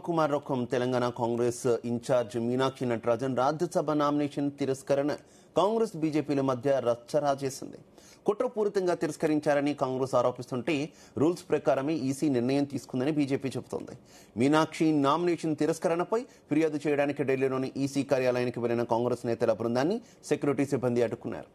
Kumar Rokkam Telangana Congress incharge Meenakshi Natarajan Rajya Sabha nomination తిరస్కరణ కాంగ్రెస్ బీజేపీల మధ్య రచ్చరా చేసింది. కుట్రపూరితంగా తిరస్కరించారని కాంగ్రెస్ ఆరోపిస్తుంటే రూల్స్ ప్రకారమే ఈసీ నిర్ణయం తీసుకుందని బీజేపీ చెబుతోంది. మీనాక్షి నామినేషన్ తిరస్కరణపై ఫిర్యాదు చేయడానికి ఢిల్లీలోని ఈసీ కార్యాలయానికి వెళ్లిన కాంగ్రెస్ నేతల బృందాన్ని సెక్యూరిటీ సిబ్బంది అడ్డుకున్నారు.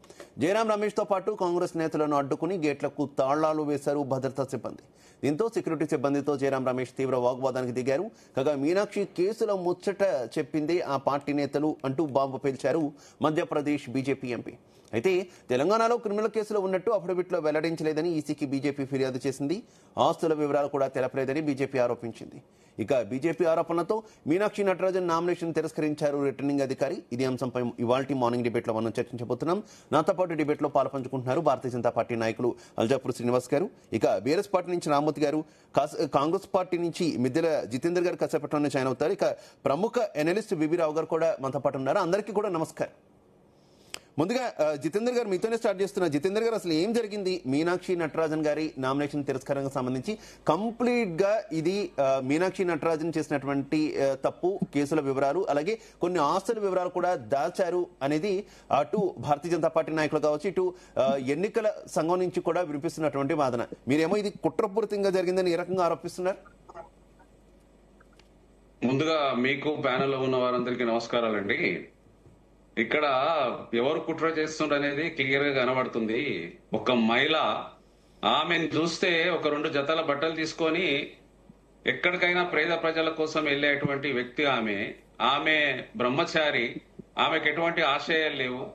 జయరాం రమేష్ తో పాటు కాంగ్రెస్ నేతలను అడ్డుకుని గేట్లకు తాళాలు వేశారు భద్రతా సిబ్బంది. దీంతో సెక్యూరిటీ సిబ్బందితో జయరాం రమేష్ తీవ్ర వాగ్వాదానికి దిగారు. కాగా మీనాక్షి కేసుల ముచ్చట చెప్పిందే ఆ పార్టీ నేతలు అంటూ బాంబు పేల్చారు మధ్యప్రదేశ్ బీజేపీ ఎంపీ. అయితే తెలంగాణలో క్రిమినల్ కేసులు ఉన్నట్టు అఫిడవిట్లో వెల్లడించలేదని ఈసీకి బీజేపీ ఫిర్యాదు చేసింది. ఆస్తుల వివరాలు కూడా తెలపలేదని బీజేపీ ఆరోపించింది. ఇక బీజేపీ ఆరోపణలతో మీనాక్షి నటరాజన్ నామినేషన్ తిరస్కరించారు రిటర్నింగ్ అధికారి. ఇదే అంశంపై ఇవాల్టి మార్నింగ్ డిబేట్ లో మనం చర్చించబోతున్నాం. నాతో పాటు డిబేట్ లో పాల్పంచుకుంటున్నారు భారతీయ జనతా పార్టీ నాయకులు అల్జాపూర్ శ్రీనివాస్ గారు, ఇక బీఆర్ఎస్ పార్టీ నుంచి రామ్మూర్తి గారు, కాంగ్రెస్ పార్టీ నుంచి మిద్దెల జితేందర్ గారు కాసేపట్లో జాయిన్ అవుతారు. ఇక ప్రముఖ ఎనలిస్ట్ బిబి రావు గారు కూడా మనతో పాటు ఉన్నారు. అందరికీ కూడా నమస్కారం. ముందుగా జితేందర్ గారు మీతోనే స్టార్ట్ చేస్తున్నా. జితేందర్ గారు, అసలు ఏం జరిగింది మీనాక్షి నటరాజన్ గారి నామినేషన్ తిరస్కరణకు సంబంధించి? కంప్లీట్ గా ఇది మీనాక్షి నటరాజన్ చేసినటువంటి తప్పు, కేసుల వివరాలు, అలాగే కొన్ని ఆస్తుల వివరాలు కూడా దాచారు అనేది అటు భారతీయ జనతా పార్టీ నాయకులు కావచ్చు, ఇటు ఎన్నికల సంఘం నుంచి కూడా వినిపిస్తున్నటువంటి వాదన. మీరేమో ఇది కుట్రపూరితంగా జరిగిందని ఏ రకంగా ఆరోపిస్తున్నారు? ముందుగా మీకు ప్యానెల్లో ఉన్న వారందరికీ నమస్కారాలండి. ఇక్కడ ఎవరు కుట్ర చేస్తుండ్రు అనేది క్లియర్ గా కనబడుతుంది. ఒక మహిళ, ఆమెను చూస్తే ఒక 2 జతల బట్టలు తీసుకొని ఎక్కడికైనా పేద ప్రజల కోసం వెళ్ళేటువంటి వ్యక్తి ఆమె బ్రహ్మచారి, ఆమెకు ఎటువంటి ఆశయాలు లేవు.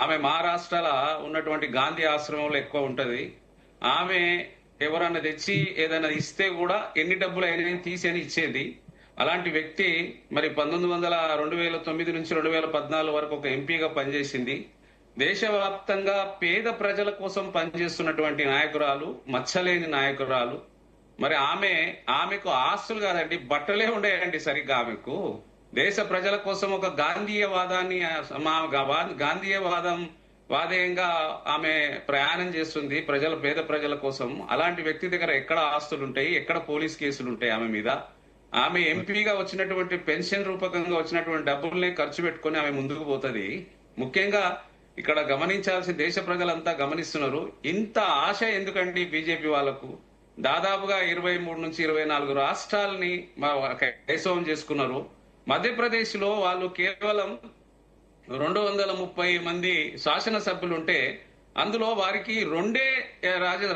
ఆమె మహారాష్ట్రలో ఉన్నటువంటి గాంధీ ఆశ్రమంలో ఎక్కువ ఉంటది. ఆమె ఎవరన్నా తెచ్చి ఏదైనా ఇస్తే కూడా ఎన్ని డబ్బులు అయినా తీసి అని ఇచ్చేది. అలాంటి వ్యక్తి మరి 2009 నుంచి 2014 వరకు ఒక ఎంపీగా పనిచేసింది. దేశవ్యాప్తంగా పేద ప్రజల కోసం పనిచేస్తున్నటువంటి నాయకురాలు, మచ్చలేని నాయకురాలు. మరి ఆమెకు ఆస్తులు కాదండి, బట్టలే ఉండేయండి సరిగ్గా. ఆమెకు దేశ ప్రజల కోసం ఒక వాదేయంగా ఆమె ప్రయాణం చేస్తుంది పేద ప్రజల కోసం. అలాంటి వ్యక్తి దగ్గర ఎక్కడ ఆస్తులు ఉంటాయి, ఎక్కడ పోలీస్ కేసులు ఉంటాయి ఆమె మీద? ఆమె ఎంపీగా వచ్చినటువంటి పెన్షన్ రూపకంగా వచ్చినటువంటి డబ్బుల్ని ఖర్చు పెట్టుకుని ఆమె ముందుకు పోతుంది. ముఖ్యంగా ఇక్కడ గమనించాల్సిన, దేశ ప్రజలంతా గమనిస్తున్నారు, ఇంత ఆశ ఎందుకండి బీజేపీ వాళ్లకు? దాదాపుగా 23 నుంచి 24 రాష్ట్రాలని కైవసం చేసుకున్నారు. మధ్యప్రదేశ్ లో వాళ్ళు కేవలం 230 మంది శాసనసభ్యులుంటే అందులో వారికి 2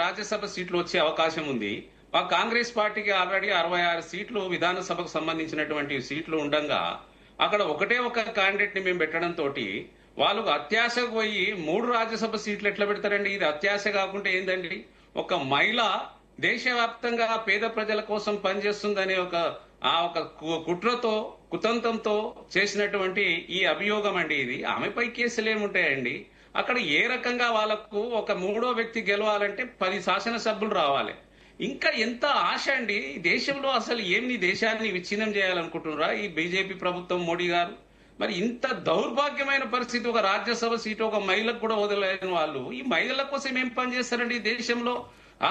రాజ్యసభ సీట్లు వచ్చే అవకాశం ఉంది. ఆ కాంగ్రెస్ పార్టీకి ఆల్రెడీ 66 సీట్లు విధానసభకు సంబంధించినటువంటి సీట్లు ఉండగా అక్కడ ఒకటే ఒక క్యాండిడేట్ ని మేము పెట్టడం తోటి వాళ్ళు అత్యాశకు పోయి 3 రాజ్యసభ సీట్లు ఎట్లా పెడతారండి? ఇది అత్యాశ కాకుంటే ఏందండి? ఒక మహిళ దేశవ్యాప్తంగా పేద ప్రజల కోసం పనిచేస్తుందనే ఒక కుట్రతో, కుతంత్రంతో చేసినటువంటి ఈ అభియోగం అండి ఇది. ఆమెపై కేసులు ఏముంటాయండి? అక్కడ ఏ రకంగా వాళ్ళకు ఒక 3వ వ్యక్తి గెలవాలంటే 10 శాసనసభ్యులు రావాలి. ఇంకా ఎంత ఆశ అండి? దేశంలో అసలు ఏమి దేశాన్ని విచ్ఛిన్నం చేయాలనుకుంటున్నారా ఈ బీజేపీ ప్రభుత్వం, మోడీ గారు? మరి ఇంత దౌర్భాగ్యమైన పరిస్థితి, ఒక రాజ్యసభ సీటు ఒక మహిళకు కూడా వదలలేని వాళ్ళు ఈ మహిళల కోసం ఏం పని చేస్తారండి? దేశంలో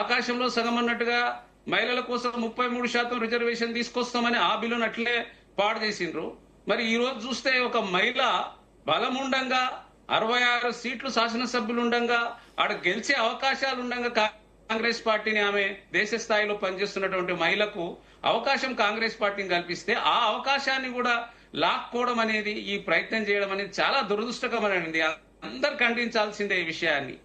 ఆకాశంలో సగం అన్నట్టుగా మహిళల కోసం 33% రిజర్వేషన్ తీసుకొస్తామని ఆ బిల్లును అట్లే పాడు చేసిండ్రు. మరి ఈ రోజు చూస్తే ఒక మహిళ బలముండంగా 66 సీట్లు శాసనసభ్యులు ఉండంగా ఆడ గెలిచే అవకాశాలు ఉండంగా కాంగ్రెస్ పార్టీని, ఆమె దేశ స్థాయిలో పనిచేస్తున్నటువంటి మహిళకు అవకాశం కాంగ్రెస్ పార్టీని కల్పిస్తే ఆ అవకాశాన్ని కూడా లాక్కోవడం అనేది, ఈ ప్రయత్నం చేయడం అనేది చాలా దురదృష్టకరమైనది. అందరు ఖండించాల్సిందే ఈ విషయాన్ని.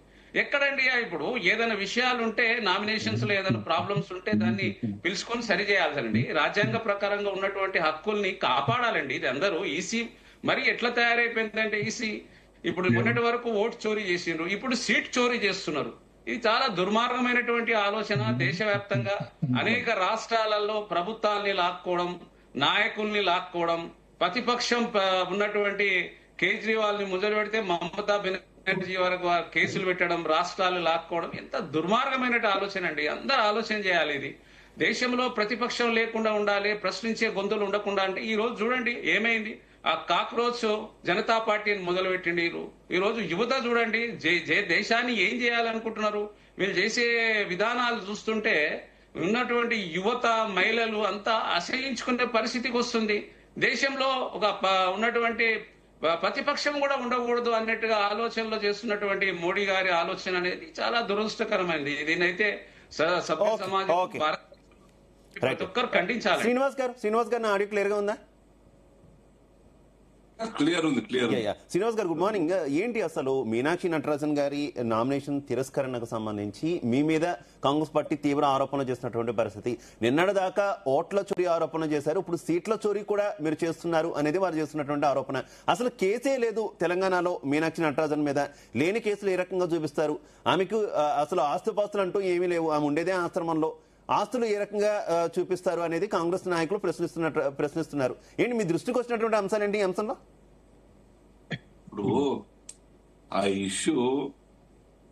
ఎక్కడండి ఇప్పుడు ఏదైనా విషయాలు ఉంటే, నామినేషన్స్ లో ఏదైనా ప్రాబ్లమ్స్ ఉంటే దాన్ని పిలుచుకొని సరి చేయాల్సిందండి. రాజ్యాంగ ప్రకారంగా ఉన్నటువంటి హక్కుల్ని కాపాడాలండి. ఇది అందరూ ఈసీ మరి ఎట్లా తయారైపోయిందంటే, ఈసీ ఇప్పుడు మొన్నటి వరకు ఓటు చోరీ చేసిండ్రు, ఇప్పుడు సీట్ చోరీ చేస్తున్నారు. ఇది చాలా దుర్మార్గమైనటువంటి ఆలోచన. దేశవ్యాప్తంగా అనేక రాష్ట్రాలలో ప్రభుత్వాల్ని లాక్కోవడం, నాయకుల్ని లాక్కోవడం, ప్రతిపక్షం ఉన్నటువంటి కేజ్రీవాల్ ని మొదలు పెడితే మమతా బెనర్జీ వరకు కేసులు పెట్టడం, రాష్ట్రాలు లాక్కోవడం ఎంత దుర్మార్గమైన ఆలోచన అండి. అందరూ ఆలోచన చేయాలి. ఇది దేశంలో ప్రతిపక్షం లేకుండా ఉండాలి, ప్రశ్నించే గొంతులు ఉండకుండా. అంటే ఈ రోజు చూడండి ఏమైంది? ఆ కాక్రోచ్ జనతా పార్టీని మొదలుపెట్టిండి. ఈ రోజు యువత చూడండి దేశాన్ని ఏం చేయాలనుకుంటున్నారు? వీళ్ళు చేసే విధానాలు చూస్తుంటే ఉన్నటువంటి యువత మహిళలు అంతా అసహించుకునే పరిస్థితికి వస్తుంది. దేశంలో ఉన్నటువంటి ప్రతిపక్షం కూడా ఉండకూడదు అన్నట్టుగా ఆలోచనలు చేస్తున్నటువంటి మోడీ గారి ఆలోచన అనేది చాలా దురదృష్టకరమైనది. దీనైతే సభ్య సమాజం ప్రతి ఒక్కరు ఖండించాలి. శ్రీనివాస్ గారు నా ఆడియో క్లియర్ గా ఉందా? క్లియర్ ఉంది. శ్రీనివాస్ గారు గుడ్ మార్నింగ్. ఏంటి అసలు మీనాక్షి నటరాజన్ గారి నామినేషన్ తిరస్కరణకు సంబంధించి మీ మీద కాంగ్రెస్ పార్టీ తీవ్ర ఆరోపణలు చేస్తున్నటువంటి పరిస్థితి. నిన్నటిదాకా ఓట్ల చోరీ ఆరోపణ చేశారు, ఇప్పుడు సీట్ల చోరీ కూడా మీరు చేస్తున్నారు అనేది వారు చేస్తున్నటువంటి ఆరోపణ. అసలు కేసే లేదు తెలంగాణలో మీనాక్షి నటరాజన్ మీద. లేని కేసులు ఏ రకంగా చూపిస్తారు? ఆమెకు అసలు ఆస్తుపాస్తులు అంటూ ఏమీ లేవు, ఆమె ఉండేదే ఆశ్రమంలో. ఆస్తులు ఏ రకంగా చూపిస్తారు అనేది కాంగ్రెస్ నాయకులు ప్రశ్నిస్తున్నారు. ఏంటి మీ దృష్టికి వచ్చినటువంటి అంశాలు ఏంటి ఈ అంశంలో? ఇప్పుడు ఆ ఇష్యూ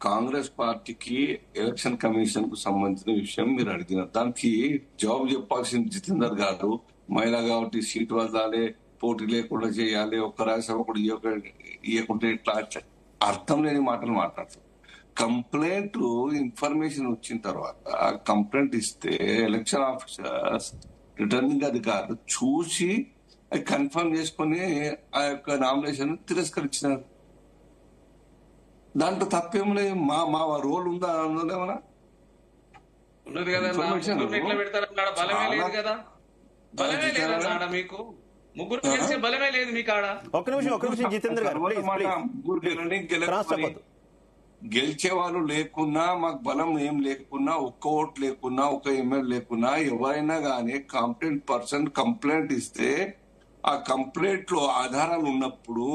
కాంగ్రెస్ పార్టీకి ఎలక్షన్ కమిషన్ కు సంబంధించిన విషయం మీరు అడిగిన దానికి జవాబు చెప్పాల్సిన జితేందర్ గారు, మహిళ కాబట్టి సీటు వదలాలి, పోటీ లేకుండా చేయాలి, ఒక్క రాజ్యసభ కూడా ఇవ్వకుంటే ఇట్లా అర్థం లేని మాటలు మాట్లాడతారు. కంప్లైంట్ ఇన్ఫర్మేషన్ వచ్చిన తర్వాత కంప్లైంట్ ఇస్తే ఎలక్షన్ ఆఫీసర్స్ రిటర్నింగ్ అధికారులు చూసి అది కన్ఫర్మ్ చేసుకుని ఆ యొక్క నామినేషన్ తిరస్కరించినారు. దాంట్లో తప్పేం లేదు. మా రోల్ ఉందా అందులో ఏమన్నా ఉన్నది కదా? ఎట్లా పెడతారన్నాడ? బలమే లేదు కదా, బలమే లేదన్నాడ మీకు. ముగ్గురు గెలిచే బలమే లేదు మీకు ఆడ. ఒక్క నిమిషం జితేంద్ర గారు, గెలిచే వాళ్ళు లేకున్నా, మాకు బలం ఏం లేకున్నా, ఒక్క ఓటు లేకున్నా, ఒక ఎమ్మెల్యే లేకున్నా, ఎవరైనా కానీ కాంపిటెంట్ పర్సన్ కంప్లైంట్ ఇస్తే ఆ కంప్లైంట్ లో ఆధారాలు ఉన్నప్పుడు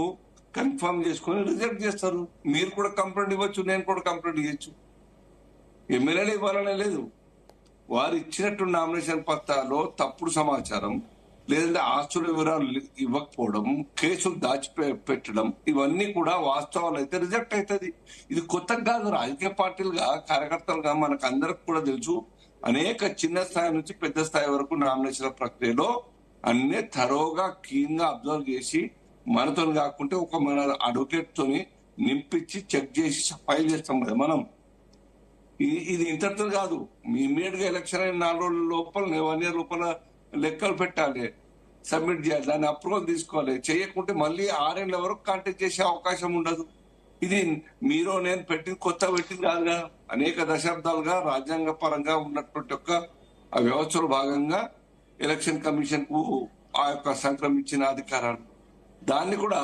కన్ఫర్మ్ చేసుకుని రిజెక్ట్ చేస్తారు. మీరు కూడా కంప్లైంట్ ఇవ్వచ్చు, నేను కూడా కంప్లైంట్ ఇవ్వచ్చు. ఎమ్మెల్యేలు ఇవ్వాలనే లేదు. వారు ఇచ్చినట్టు నామినేషన్ పత్రాల్లో తప్పుడు సమాచారం, లేదంటే ఆస్తుల వివరాలు ఇవ్వకపోవడం, కేసులు దాచిపెట్టడం, ఇవన్నీ కూడా వాస్తవాలు అయితే రిజెక్ట్ అవుతుంది. ఇది కొత్తగా కాదు. రాజకీయ పార్టీలుగా, కార్యకర్తలుగా మనకు అందరికి కూడా తెలుసు. అనేక చిన్న స్థాయి నుంచి పెద్ద స్థాయి వరకు నామినేషన్ ప్రక్రియలో అన్ని తరోగా క్లీన్ గా అబ్జర్వ్ చేసి, మనతో కాకుంటే ఒక మన అడ్వకేట్ తోని నింపించి చెక్ చేసి ఫైల్ చేస్తాం కదా మనం. ఇది ఇంతటితో కాదు. ఇమ్మీడియట్ గా ఎలక్షన్ అయిన 4 రోజుల లోపల, 1 year లోపల లెక్కలు పెట్టాలి, సబ్మిట్ చేయాలి, దాన్ని అప్రూవల్ తీసుకోవాలి. చేయకుంటే మళ్ళీ 6 ఏళ్ల వరకు కాంటాక్ట్ చేసే అవకాశం ఉండదు. ఇది మీరు నేను పెట్టింది కాదుగా. అనేక దశాబ్దాలుగా రాజ్యాంగ పరంగా ఉన్నటువంటి ఒక వ్యవస్థలో భాగంగా ఎలక్షన్ కమిషన్ కు ఆ యొక్క సంక్రమించిన అధికారాలు, దాన్ని కూడా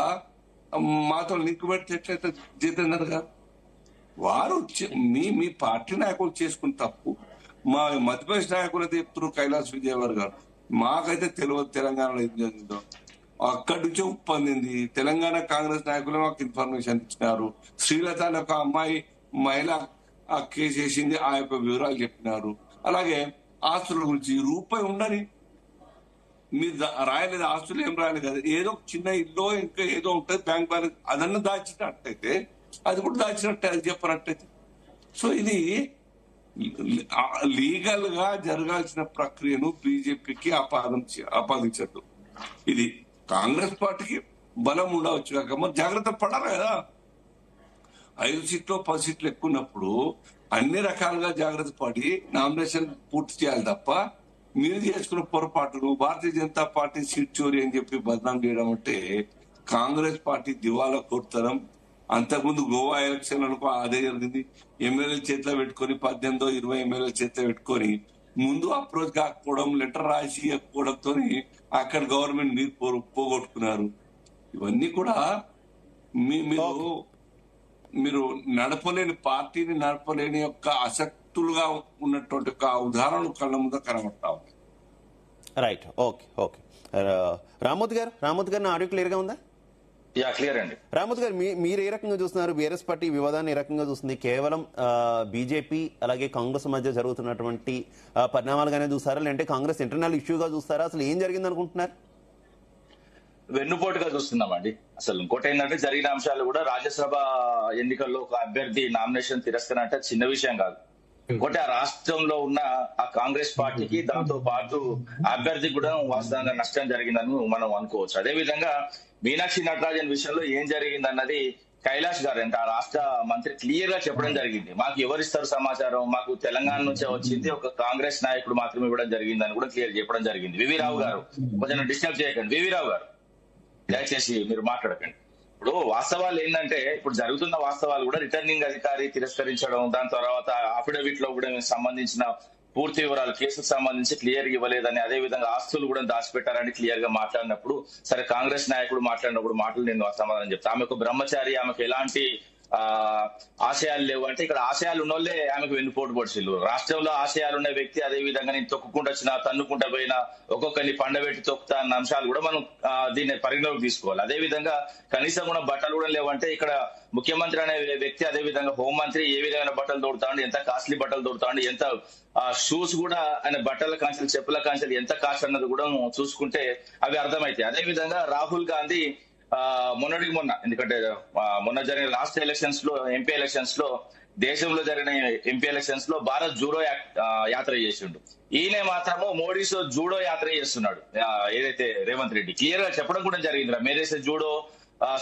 మాతో లింక్ పెట్టేట్లయితే జితేందర్ గారు, వారు మీ పార్టీ నాయకులు చేసుకున్న తప్పు. మా మధ్యప్రదేశ్ నాయకులు అయితే చెప్తున్నారు, కైలాస్ విజయవర్గ గారు, మాకైతే తెలియదు తెలంగాణలో ఏం జరిగిందో. అక్కడి నుంచే ఉప్పొందింది. తెలంగాణ కాంగ్రెస్ నాయకులు మాకు ఇన్ఫర్మేషన్ ఇచ్చినారు. శ్రీలత అనే ఒక అమ్మాయి మహిళ ఆ కేసు వేసింది, ఆ యొక్క వివరాలు చెప్పినారు. అలాగే ఆస్తుల గురించి రూపాయి ఉండని మీరు రాయలేదు, ఆస్తులు ఏం రాయలేదు కదా, ఏదో చిన్న ఇల్లు ఇంకా ఏదో ఉంటుంది బ్యాంక్ బ్యాలెన్స్, అదన్నా దాచినట్టయితే అది కూడా దాచినట్టే, అది చెప్పనట్టయితే. సో ఇది లీగల్ గా జరగాల్సిన ప్రక్రియను బీజేపీకి ఆపాదించద్దు. ఇది కాంగ్రెస్ పార్టీకి బలం ఉండవచ్చు కాక మరి జాగ్రత్త పడాలి కదా. 5 సీట్లు 10 సీట్లు ఎక్కున్నప్పుడు అన్ని రకాలుగా జాగ్రత్త పడి నామినేషన్ పూర్తి చేయాలి తప్ప మీరు చేసుకున్న పొరపాటును భారతీయ జనతా పార్టీ సీట్ చోరీ అని చెప్పి బదనాం చేయడం అంటే కాంగ్రెస్ పార్టీ దివాలా కోరుతరం. అంతకుముందు గోవా ఎలక్షన్లకు అదే జరిగింది. ఎమ్మెల్యే చేతిలో పెట్టుకొని 18-20 ఎమ్మెల్యే చేతిలో పెట్టుకొని ముందు అప్రోచ్ కాకపోవడం, లెటర్ రాసి ఇవ్వకపోవడంతో అక్కడ గవర్నమెంట్ మీరు పోగొట్టుకున్నారు. ఇవన్నీ కూడా మీరు నడపలేని పార్టీని నడపలేని యొక్క అసక్తులుగా ఉన్నటువంటి ఒక ఉదాహరణ కళ్ళ ముందు కనబడతా ఉంది. Right, okay. రామోద్ గారు నా ఆడియో క్లియర్ గా ఉందా? క్లియర్ అండి. రామోద్ గారు, మీరు ఏ రకంగా చూస్తున్నారు? బీఆర్ఎస్ పార్టీ వివాదాన్ని ఏ రకంగా చూస్తుంది? కేవలం బీజేపీ అలాగే కాంగ్రెస్ మధ్య జరుగుతున్నటువంటి పరిణామాలుగానే చూస్తారా, లేదంటే కాంగ్రెస్ ఇంటర్నల్ ఇష్యూగా చూస్తారా? అసలు ఏం జరిగింది అనుకుంటున్నారు? వెన్నుపోటుగా చూస్తున్నామండి. అసలు ఇంకోటి ఏంటంటే జరిగిన అంశాలు కూడా రాజ్యసభ ఎన్నికల్లో ఒక అభ్యర్థి నామినేషన్ తిరస్కరణ అంటే చిన్న విషయం కాదు. ఇంకోటి ఆ రాష్ట్రంలో ఉన్న ఆ కాంగ్రెస్ పార్టీకి, దాంతో పాటు అభ్యర్థికి కూడా వాస్తవంగా నష్టం జరిగిందని మనం అనుకోవచ్చు. అదే విధంగా మీనాక్షి నటరాజన్ విషయంలో ఏం జరిగిందన్నది కైలాష్ గారు అంటే ఆ రాష్ట్ర మంత్రి క్లియర్ గా చెప్పడం జరిగింది. మాకు ఎవరిస్తారు సమాచారం, మాకు తెలంగాణ నుంచే వచ్చింది, ఒక కాంగ్రెస్ నాయకుడు మాత్రమే ఇవ్వడం జరిగింది అని కూడా క్లియర్ చెప్పడం జరిగింది. వివి రావు గారు కొంచెం డిస్టర్బ్ చేయకండి. వివి రావు గారు దయచేసి మీరు మాట్లాడకండి. ఇప్పుడు వాస్తవాలు ఏంటంటే ఇప్పుడు జరుగుతున్న వాస్తవాలు కూడా రిటర్నింగ్ అధికారి తిరస్కరించడం, దాని తర్వాత అఫిడవిట్ లో కూడా సంబంధించిన పూర్తి వివరాలు కేసుకు సంబంధించి క్లియర్ గా ఇవ్వలేదని, అదే విధంగా ఆస్తులు కూడా దాచిపెట్టారని క్లియర్ గా మాట్లాడినప్పుడు, సరే కాంగ్రెస్ నాయకుడు మాట్లాడినప్పుడు మాటలు నేను సమాధానం చెప్తాను. ఆమెకు బ్రహ్మచారి, ఆమెకు ఎలాంటి ఆశయాలు లేవు అంటే ఇక్కడ ఆశయాలు ఉన్నోళ్లే ఆమెకు వెన్నుపోటు పొడిచిల్లు. రాష్ట్రంలో ఆశయాలు ఉన్న వ్యక్తి అదే విధంగా నేను తొక్కుకుంటూ వచ్చినా, తన్నుకుంటూ పోయినా, ఒక్కొక్కరిని పండబెట్టి తొక్కుతా అన్న అంశాలు కూడా మనం దీన్ని పరిగణలోకి తీసుకోవాలి. అదే విధంగా కనీసం కూడా బట్టలు కూడా లేవంటే ఇక్కడ ముఖ్యమంత్రి అనే వ్యక్తి, అదే విధంగా హోంమంత్రి ఏ విధమైన బట్టలు దొరుకుతాండి, ఎంత కాస్ట్లీ బట్టలు దొరుకుతాండి, ఎంత షూస్ కూడా ఆయన బట్టల కాంచెలు, చెప్పుల కాంచెలు ఎంత కాస్ట్ అన్నది కూడా చూసుకుంటే అవి అర్థమైతాయి. అదే విధంగా రాహుల్ గాంధీ మొన్నటికి మొన్న, ఎందుకంటే మొన్న జరిగిన లాస్ట్ ఎలక్షన్స్ లో, ఎంపీ ఎలక్షన్స్ లో, దేశంలో జరిగిన ఎంపీ ఎలక్షన్స్ లో భారత్ జూడో యాత్ర చేసిండు. ఈయన మాత్రము మోడీతో జూడో యాత్ర చేస్తున్నాడు. ఏదైతే రేవంత్ రెడ్డి క్లియర్ గా చెప్పడం కూడా జరిగింది, మేరేసే జూడో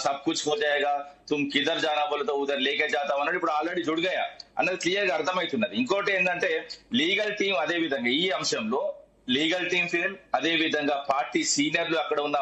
సబ్ కుచ్ హో జాయేగా, తుమ్ కిదర్ జానా బోల్తో ఉదర్ లేకే జాతా అన్నాడు. ఇప్పుడు ఆల్రెడీ జుడిగాయా అన్నది క్లియర్ గా అర్థమవుతున్నది. ఇంకోటి ఏంటంటే లీగల్ టీం, అదే విధంగా ఈ అంశంలో లీగల్ టీం ఫెయిల్, అదే విధంగా పార్టీ సీనియర్లు అక్కడ ఉన్న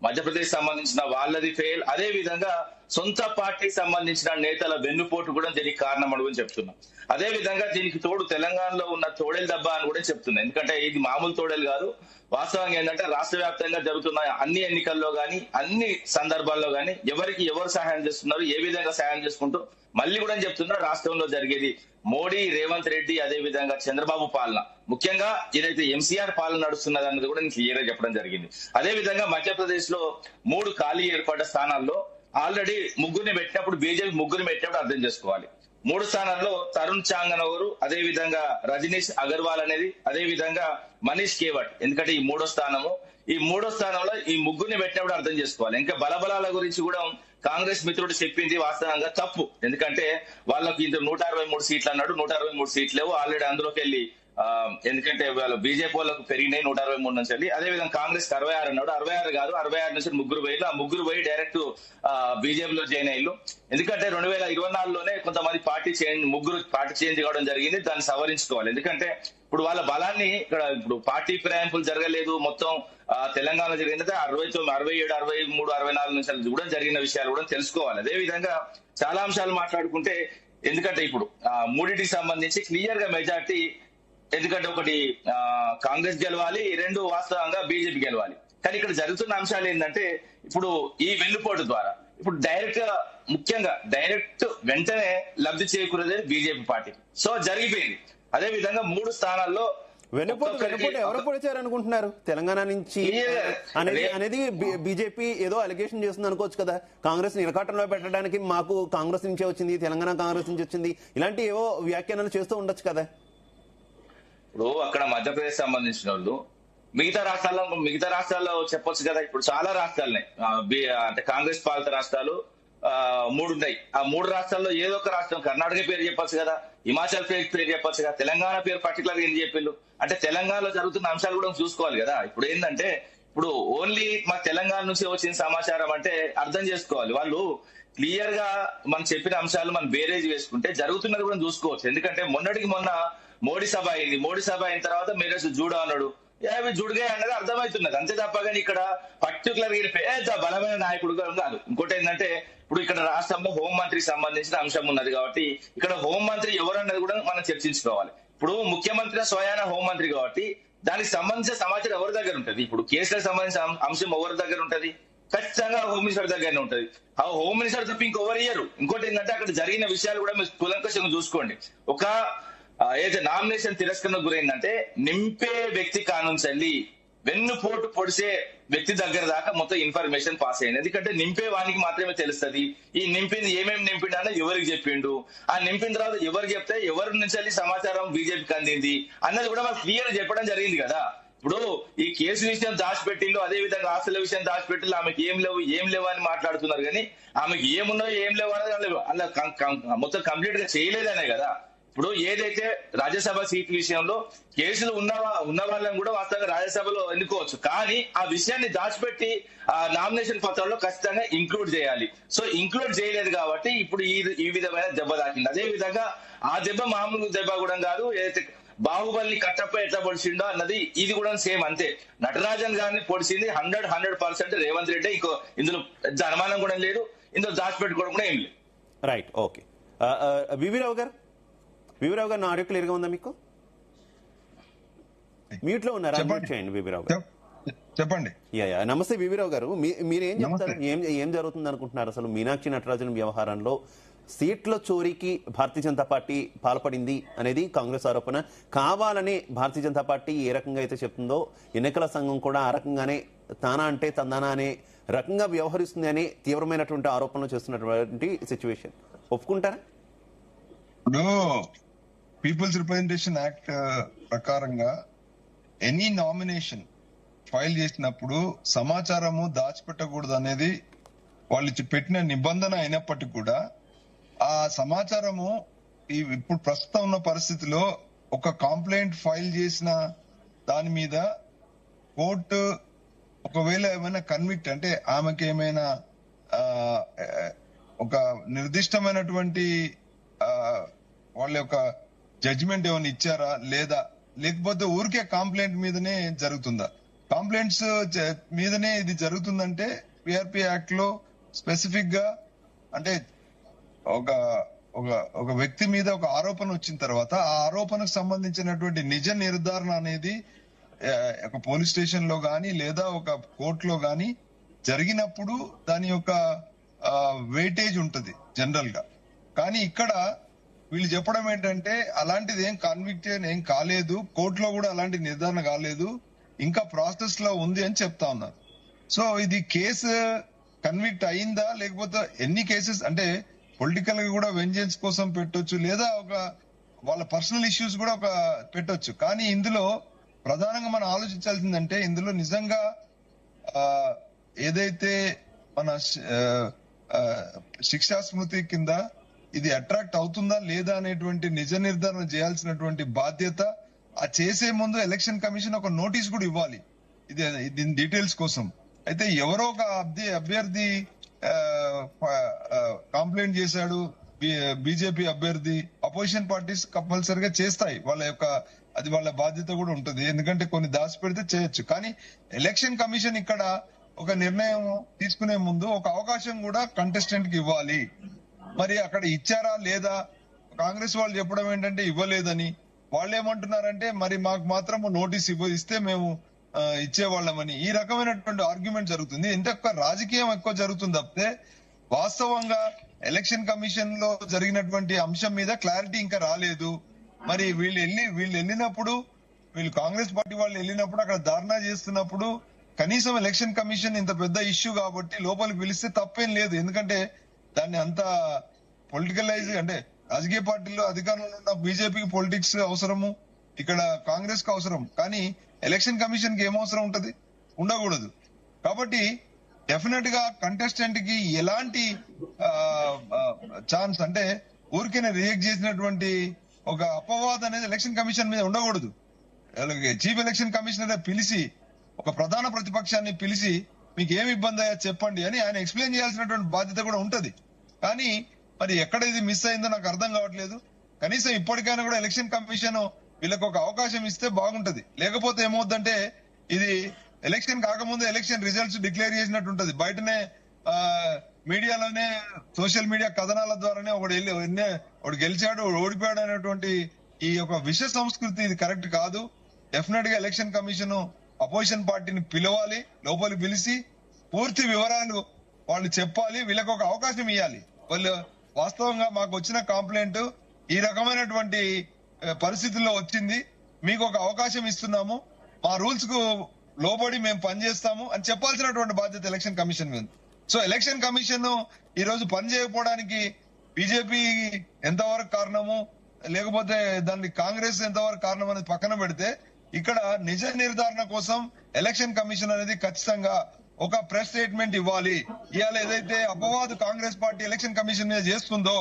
మధ్యప్రదేశ్ సంబంధించిన వాళ్ళది ఫెయిల్, అదే విధంగా సొంత పార్టీకి సంబంధించిన నేతల వెన్నుపోటు కూడా దీనికి కారణం అని చెప్తున్నాం. అదే విధంగా దీనికి తోడు తెలంగాణలో ఉన్న తోడేలు దెబ్బ అని కూడా చెప్తున్నాం. ఎందుకంటే ఇది మామూలు తోడేలు కాదు. వాస్తవంగా ఏంటంటే రాష్ట్ర వ్యాప్తంగా జరుగుతున్న అన్ని ఎన్నికల్లో గానీ, అన్ని సందర్భాల్లో గానీ ఎవరికి ఎవరు సహాయం చేస్తున్నారు, ఏ విధంగా సహాయం చేసుకుంటూ మళ్ళీ కూడా చెప్తున్నారు, రాష్ట్రంలో జరిగేది మోడీ, రేవంత్ రెడ్డి, అదే విధంగా చంద్రబాబు పాలన, ముఖ్యంగా ఏదైతే ఎంసీఆర్ పాలన నడుస్తున్నది అన్నది కూడా నేను క్లియర్ గా చెప్పడం జరిగింది. అదే విధంగా మధ్యప్రదేశ్ లో 3 ఖాళీ ఏర్పడ్డ స్థానాల్లో ఆల్రెడీ ముగ్గురిని పెట్టినప్పుడు, బీజేపీ ముగ్గురిని పెట్టినప్పుడు అర్థం చేసుకోవాలి. 3 స్థానాల్లో తరుణ్ చాంగనవరు, అదే విధంగా రజనీష్ అగర్వాల్ అనేది, అదే విధంగా మనీష్ కేవట్. ఎందుకంటే ఈ 3వ స్థానము, ఈ 3వ స్థానంలో ఈ ముగ్గురిని పెట్టినప్పుడు అర్థం చేసుకోవాలి. ఇంకా బలబలాల గురించి కూడా కాంగ్రెస్ మిత్రుడు చెప్పింది వాస్తవంగా తప్పు. ఎందుకంటే వాళ్ళకి ఇంత 163 సీట్లు అన్నాడు, 163 సీట్లు లేవు. ఆల్రెడీ అందులోకి వెళ్ళి ఎందుకంటే వాళ్ళు బీజేపీ వాళ్ళకు పెరిగినాయి 163 నుంచి వెళ్ళి, అదేవిధంగా కాంగ్రెస్ 66 అన్నాడు, 66 కాదు 66 నుంచి 3 పోయిలు, ఆ 3 పోయి డైరెక్ట్ బీజేపీలో జాయిన్ అయ్యారు. ఎందుకంటే 2024లోనే కొంతమంది ముగ్గురు పార్టీ చేంజ్ కావడం జరిగింది. దాన్ని సవరించుకోవాలి. ఎందుకంటే ఇప్పుడు వాళ్ళ బలాన్ని ఇక్కడ ఇప్పుడు పార్టీ ఫిరాయింపులు జరగలేదు, మొత్తం తెలంగాణలో జరిగింది 69, 67, 63, 64 నుంచి కూడా జరిగిన విషయాలు కూడా తెలుసుకోవాలి. అదే విధంగా చాలా అంశాలు మాట్లాడుకుంటే, ఎందుకంటే ఇప్పుడు మూడింటికి సంబంధించి క్లియర్ గా మెజార్టీ, ఎందుకంటే ఒకటి కాంగ్రెస్ గెలవాలి, 2 వాస్తవంగా బీజేపీ గెలవాలి. కానీ ఇక్కడ జరుగుతున్న అంశాలు ఏంటంటే ఇప్పుడు ఈ వెన్నుపోటు ద్వారా ఇప్పుడు ముఖ్యంగా డైరెక్ట్ వెంటనే లబ్ధి చేకూరేది బీజేపీ పార్టీ. సో జరిగిపోయింది. అదే విధంగా 3 స్థానాల్లో వెన్నుపోటు ఎవరు పొడిచారనుకుంటున్నారు తెలంగాణ నుంచి అనేది బీజేపీ ఏదో అలిగేషన్ చేస్తుంది అనుకోవచ్చు కదా. కాంగ్రెస్ నిలకట్టంలో పెట్టడానికి మాకు కాంగ్రెస్ నుంచే వచ్చింది, తెలంగాణ కాంగ్రెస్ నుంచి వచ్చింది, ఇలాంటి ఏవో వ్యాఖ్యానాలు చేస్తూ ఉండొచ్చు కదా. ఇప్పుడు అక్కడ మధ్యప్రదేశ్ సంబంధించిన వాళ్ళు మిగతా రాష్ట్రాల్లో చెప్పొచ్చు కదా. ఇప్పుడు చాలా రాష్ట్రాలున్నాయి, అంటే కాంగ్రెస్ పాలిత రాష్ట్రాలు 3 ఉన్నాయి. ఆ 3 రాష్ట్రాల్లో ఏదో ఒక రాష్ట్రం, కర్ణాటక పేరు చెప్పొచ్చు కదా, హిమాచల్ ప్రదేశ్ పేరు చెప్పొచ్చు కదా, తెలంగాణ పేరు పర్టికులర్ గా ఏం చెప్పిళ్ళు అంటే తెలంగాణలో జరుగుతున్న అంశాలు కూడా చూసుకోవాలి కదా. ఇప్పుడు ఏంటంటే ఇప్పుడు ఓన్లీ మా తెలంగాణ నుంచి వచ్చిన సమాచారం అంటే అర్థం చేసుకోవాలి. వాళ్ళు క్లియర్ గా మనం చెప్పిన అంశాలు మనం బేరేజ్ వేసుకుంటే జరుగుతున్నది కూడా చూసుకోవచ్చు. ఎందుకంటే మొన్నటికి మొన్న మోడీ సభ అయింది. మోడీ సభ అయిన తర్వాత మీరేసి జూడో అన్నాడు, అవి జుడిగా అన్నది అర్థమవుతున్నది. అంతే తప్ప కానీ ఇక్కడ పర్టికులర్ పెద్ద బలమైన నాయకుడు కాదు. ఇంకోటి ఏంటంటే ఇప్పుడు ఇక్కడ రాష్ట్రంలో హోంమంత్రికి సంబంధించిన అంశం ఉన్నది కాబట్టి ఇక్కడ హోంమంత్రి ఎవరన్నది కూడా మనం చర్చించుకోవాలి. ఇప్పుడు ముఖ్యమంత్రి స్వయాన హోంమంత్రి కాబట్టి దానికి సంబంధించిన సమాచారం ఎవరి దగ్గర ఉంటది. ఇప్పుడు కేసులకు సంబంధించిన అంశం ఎవరి దగ్గర ఉంటది, ఖచ్చితంగా హోమ్ మినిస్టర్ దగ్గరనే ఉంటది. ఆ హోమ్ మినిస్టర్ తప్ప ఇంకెవరు ఇయ్యరు. ఇంకోటి ఏంటంటే అక్కడ జరిగిన విషయాలు కూడా మీరు కులంకషంగా చూసుకోండి. ఒక ఏదైతే నామినేషన్ తిరస్కరణ గురైందంటే నింపే వ్యక్తి కానుంచి వెన్నుపోటు పొడిసే వ్యక్తి దగ్గర దాకా మొత్తం ఇన్ఫర్మేషన్ పాస్ అయింది. ఎందుకంటే నింపే వానికి మాత్రమే తెలుస్తుంది ఈ నింపింది ఏమేమి నింపిండు అన్న ఎవరికి చెప్పిండు, ఆ నింపిన తర్వాత ఎవరికి చెప్తే ఎవరి నుంచి సమాచారం బీజేపీకి అందింది అన్నది కూడా మాకు క్లియర్ చెప్పడం జరిగింది కదా. ఇప్పుడు ఈ కేసు విషయం దాచిపెట్టిళ్ళు, అదే విధంగా ఆస్తుల విషయం దాచిపెట్టిళ్ళు, ఆమెకి ఏం లేవు అని మాట్లాడుతున్నారు. కానీ ఆమెకి ఏమున్నాయో ఏం లేవు అనేది అలా మొత్తం కంప్లీట్ గా చేయలేదనే కదా. ఇప్పుడు ఏదైతే రాజ్యసభ సీట్ విషయంలో కేసులు ఉన్న వాళ్ళని కూడా వాస్తవంగా రాజ్యసభలో ఎన్నుకోవచ్చు, కానీ ఆ విషయాన్ని దాచిపెట్టి ఆ నామినేషన్ పత్రంలో ఖచ్చితంగా ఇంక్లూడ్ చేయాలి. సో ఇంక్లూడ్ చేయలేదు కాబట్టి ఇప్పుడు ఈ విధమైన దెబ్బ తాకింది. అదే విధంగా ఆ దెబ్బ మామూలు దెబ్బ కూడా కాదు, ఏదైతే బాహుబలిని కట్టప్ప ఎట్లా పొడిచిండో అన్నది ఇది కూడా సేమ్ అంతే. నటరాజన్ గారిని పొడిచింది 100% రేవంత్ రెడ్డి. ఇందులో అనుమానం కూడా లేదు, ఇందులో దాచిపెట్టుకోవడం కూడా ఏం లేదు. Right, okay. వివిరావు గారు నా ఆడియో క్లియర్గా ఉందా మీకు? మ్యూట్ లో ఉన్నారా? మ్యూట్ చేయండి వివిరావు గారు. చెప్పండి. నమస్తే వివిరావు గారు, మీరేం చెప్తారు? ఏం జరుగుతుంది అనుకుంటున్నారు అసలు మీనాక్షి నటరాజన్ వ్యవహారంలో? సీట్ల చోరీకి భారతీయ జనతా పార్టీ పాల్పడింది అనేది కాంగ్రెస్ ఆరోపణ. కావాలని భారతీయ జనతా పార్టీ ఏ రకంగా అయితే చెప్తుందో ఎన్నికల సంఘం కూడా ఆ రకంగానే తానా అంటే తందానా అనే రకంగా వ్యవహరిస్తుంది అని తీవ్రమైనటువంటి ఆరోపణలు చేస్తున్నటువంటి సిచ్యువేషన్. ఒప్పుకుంటారా? ఇప్పుడు పీపుల్స్ రిప్రజెంటేషన్ యాక్ట్ ప్రకారంగా ఎనీ నామినేషన్ ఫైల్ చేసినప్పుడు సమాచారము దాచిపెట్టకూడదు అనేది వాళ్ళు పెట్టిన నిబంధన అయినప్పటికీ కూడా ఆ సమాచారము ఇప్పుడు ప్రస్తుతం ఉన్న పరిస్థితిలో ఒక కంప్లైంట్ ఫైల్ చేసిన దాని మీద కోర్టు ఒకవేళ ఏమైనా కన్విక్ట్ అంటే ఆమెకి ఏమైనా ఒక నిర్దిష్టమైనటువంటి వాళ్ళ యొక్క జడ్జిమెంట్ ఏమైనా ఇచ్చారా లేదా, లేకపోతే ఊరికే కంప్లైంట్ మీదనే జరుగుతుందా? కంప్లైంట్స్ మీదనే ఇది జరుగుతుందంటే పిఆర్పి యాక్ట్ లో స్పెసిఫిక్ గా అంటే ఒక వ్యక్తి మీద ఒక ఆరోపణ వచ్చిన తర్వాత ఆ ఆరోపణకు సంబంధించినటువంటి నిజ నిర్ధారణ అనేది ఒక పోలీస్ స్టేషన్ లో గాని లేదా ఒక కోర్టులో గాని జరిగినప్పుడు దాని యొక్క వెయిటేజ్ ఉంటది జనరల్ గా. కానీ ఇక్కడ వీళ్ళు చెప్పడం ఏంటంటే అలాంటిది ఏం కన్విక్షన్ ఏం కాలేదు, కోర్టులో కూడా అలాంటి నిర్ధారణ కాలేదు, ఇంకా ప్రాసెస్ లో ఉంది అని చెప్తా ఉన్నారు. సో ఇది కేసు కన్విక్ట్ అయిందా లేకపోతే ఎన్ని కేసెస్ అంటే పొలిటికల్ గా కూడా వెంజెన్స్ కోసం పెట్టొచ్చు, లేదా ఒక వాళ్ళ పర్సనల్ ఇష్యూస్ కూడా ఒక పెట్టొచ్చు. కానీ ఇందులో ప్రధానంగా మనం ఆలోచించాల్సిందంటే ఇందులో నిజంగా ఏదైతే మన శిక్షా స్మృతి కింద ఇది అట్రాక్ట్ అవుతుందా లేదా అనేటువంటి నిజ నిర్ధారణ చేయాల్సినటువంటి బాధ్యత ఆ చేసే ముందు ఎలక్షన్ కమిషన్ ఒక నోటీస్ కూడా ఇవ్వాలి దీని డీటెయిల్స్ కోసం. అయితే ఎవరో ఒక అభ్యర్థి కంప్లైంట్ చేశాడు, బీజేపీ అభ్యర్థి, అపోజిషన్ పార్టీస్ కంపల్సరిగా చేస్తాయి, వాళ్ళ యొక్క అది వాళ్ళ బాధ్యత కూడా ఉంటుంది, ఎందుకంటే కొన్ని దాచి పెడితే చేయొచ్చు. కానీ ఎలక్షన్ కమిషన్ ఇక్కడ ఒక నిర్ణయం తీసుకునే ముందు ఒక అవకాశం కూడా కంటెస్టెంట్ కి ఇవ్వాలి. మరి అక్కడ ఇచ్చారా లేదా? కాంగ్రెస్ వాళ్ళు చెప్పడం ఏంటంటే ఇవ్వలేదని, వాళ్ళు ఏమంటున్నారంటే మరి మాకు మాత్రం నోటీస్ ఇస్తే మేము ఇచ్చేవాళ్ళమని. ఈ రకమైనటువంటి ఆర్గ్యుమెంట్ జరుగుతుంది. ఇంత రాజకీయం ఎక్కువ జరుగుతుంది తప్పితే వాస్తవంగా ఎలక్షన్ కమిషన్ లో జరిగినటువంటి అంశం మీద క్లారిటీ ఇంకా రాలేదు. మరి వీళ్ళు వెళ్ళినప్పుడు, వీళ్ళు కాంగ్రెస్ పార్టీ వాళ్ళు వెళ్ళినప్పుడు అక్కడ ధర్నా చేస్తున్నప్పుడు కనీసం ఎలక్షన్ కమిషన్ ఇంత పెద్ద ఇష్యూ కాబట్టి లోపలికి పిలిస్తే తప్పేం లేదు. ఎందుకంటే దాన్ని అంత పొలిటికలైజ్ అంటే రాజకీయ పార్టీలో అధికారంలో ఉన్న బీజేపీకి పొలిటిక్స్ అవసరము, ఇక్కడ కాంగ్రెస్ కు అవసరం, కానీ ఎలక్షన్ కమిషన్ కి ఏం అవసరం ఉంటది? ఉండకూడదు. కాబట్టి డెఫినెట్ గా కంటెస్టెంట్ కి ఎలాంటి ఛాన్స్ అంటే ఊరికే రిజెక్ట్ చేసినటువంటి ఒక అపవాదం అనేది ఎలక్షన్ కమిషన్ మీద ఉండకూడదు. చీఫ్ ఎలక్షన్ కమిషనర్ పిలిచి ఒక ప్రధాన ప్రతిపక్షాన్ని పిలిచి మీకు ఏమి ఇబ్బంది అయ్యా చెప్పండి అని ఆయన ఎక్స్ప్లెయిన్ చేయాల్సినటువంటి బాధ్యత కూడా ఉంటది. కానీ మరి ఎక్కడ ఇది మిస్ అయిందో నాకు అర్థం కావట్లేదు. కనీసం ఇప్పటికైనా కూడా ఎలక్షన్ కమిషన్ వీళ్ళకి ఒక అవకాశం ఇస్తే బాగుంటది. లేకపోతే ఏమవుద్దంటే ఇది ఎలక్షన్ కాకముందు ఎలక్షన్ రిజల్ట్స్ డిక్లేర్ చేసినట్టు ఉంటది. బయటనే మీడియాలోనే సోషల్ మీడియా కథనాల ద్వారానే ఒకడు గెలిచాడు ఓడిపోయాడు అనేటువంటి ఈ యొక్క విష సంస్కృతి ఇది కరెక్ట్ కాదు. డెఫినెట్ గా ఎలక్షన్ కమిషన్ అపోజిషన్ పార్టీని పిలవాలి, లోపలికి పిలిచి పూర్తి వివరాలు వాళ్ళు చెప్పాలి, వీళ్ళకి ఒక అవకాశం ఇవ్వాలి. వాళ్ళు వాస్తవంగా మాకు వచ్చిన కంప్లైంట్ ఈ రకమైనటువంటి పరిస్థితుల్లో వచ్చింది, మీకు ఒక అవకాశం ఇస్తున్నాము, మా రూల్స్ కు లోబడి మేము పనిచేస్తాము అని చెప్పాల్సినటువంటి బాధ్యత ఎలక్షన్ కమిషన్ మీద. సో ఎలక్షన్ కమిషన్ ఈ రోజు పని చేయకపోవడానికి బీజేపీ ఎంతవరకు కారణము, లేకపోతే దాన్ని కాంగ్రెస్ ఎంతవరకు కారణం అనేది పక్కన పెడితే ఇక్కడ నిజ నిర్ధారణ కోసం ఎలక్షన్ కమిషన్ అనేది ఖచ్చితంగా ఒక ప్రెస్ స్టేట్మెంట్ ఇవ్వాలి. ఇవాళ ఏదైతే అపవాదు కాంగ్రెస్ పార్టీ ఎలక్షన్ కమిషన్ మీద చేస్తుందో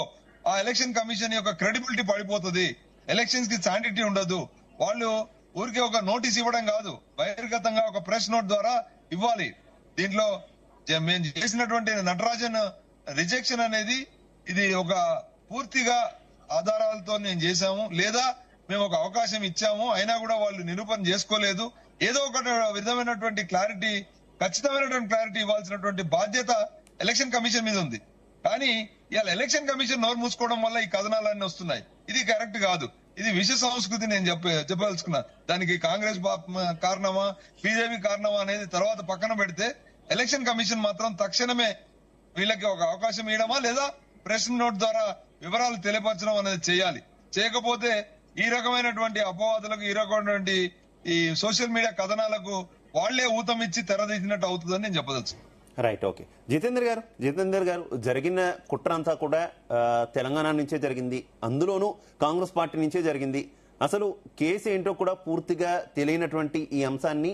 ఆ ఎలక్షన్ కమిషన్ యొక్క క్రెడిబిలిటీ పడిపోతుంది, ఎలక్షన్స్ కి శాంటిటీ ఉండదు. వాళ్ళు ఊరికే ఒక నోటీస్ ఇవ్వడం కాదు, బహిర్గతంగా ఒక ప్రెస్ నోట్ ద్వారా ఇవ్వాలి. దీంట్లో మేము చేసినటువంటి నటరాజన్ రిజెక్షన్ అనేది ఇది ఒక పూర్తిగా ఆధారాలతో నేను చేశాము, లేదా మేము ఒక అవకాశం ఇచ్చాము, అయినా కూడా వాళ్ళు నిరూపణ చేసుకోలేదు. ఏదో ఒక విధమైనటువంటి క్లారిటీ, ఖచ్చితమైనటువంటి క్లారిటీ ఇవ్వాల్సినటువంటి బాధ్యత ఎలక్షన్ కమిషన్ మీద ఉంది. కానీ ఇవాళ ఎలక్షన్ కమిషన్ నోరు మూసుకోవడం వల్ల ఈ కథనాలన్నీ వస్తున్నాయి. ఇది కరెక్ట్ కాదు. ఇది విష సంస్కృతి. నేను చెప్పదలుచుకున్నా. దానికి కాంగ్రెస్ కారణమా బీజేపీ కారణమా అనేది తర్వాత పక్కన పెడితే, ఎలక్షన్ కమిషన్ మాత్రం తక్షణమే వీళ్ళకి ఒక అవకాశం ఇవ్వడమా లేదా ప్రెస్ నోట్ ద్వారా వివరాలు తెలియపరచడం అనేది చేయాలి. చేయకపోతే ఈ రకమైనటువంటి అపవాదులకు, ఈ రకమైనటువంటి ఈ సోషల్ మీడియా కథనాలకు వాళ్లే ఊతం ఇచ్చి తెరదీసినట్టు అవుతుందని నేను చెప్పదలుచు. Right, okay. జితేందర్ గారు జరిగిన కుట్ర అంతా కూడా తెలంగాణ నుంచే జరిగింది, అందులోనూ కాంగ్రెస్ పార్టీ నుంచే జరిగింది. అసలు కేసు ఏంటో కూడా పూర్తిగా తెలియనటువంటి ఈ అంశాన్ని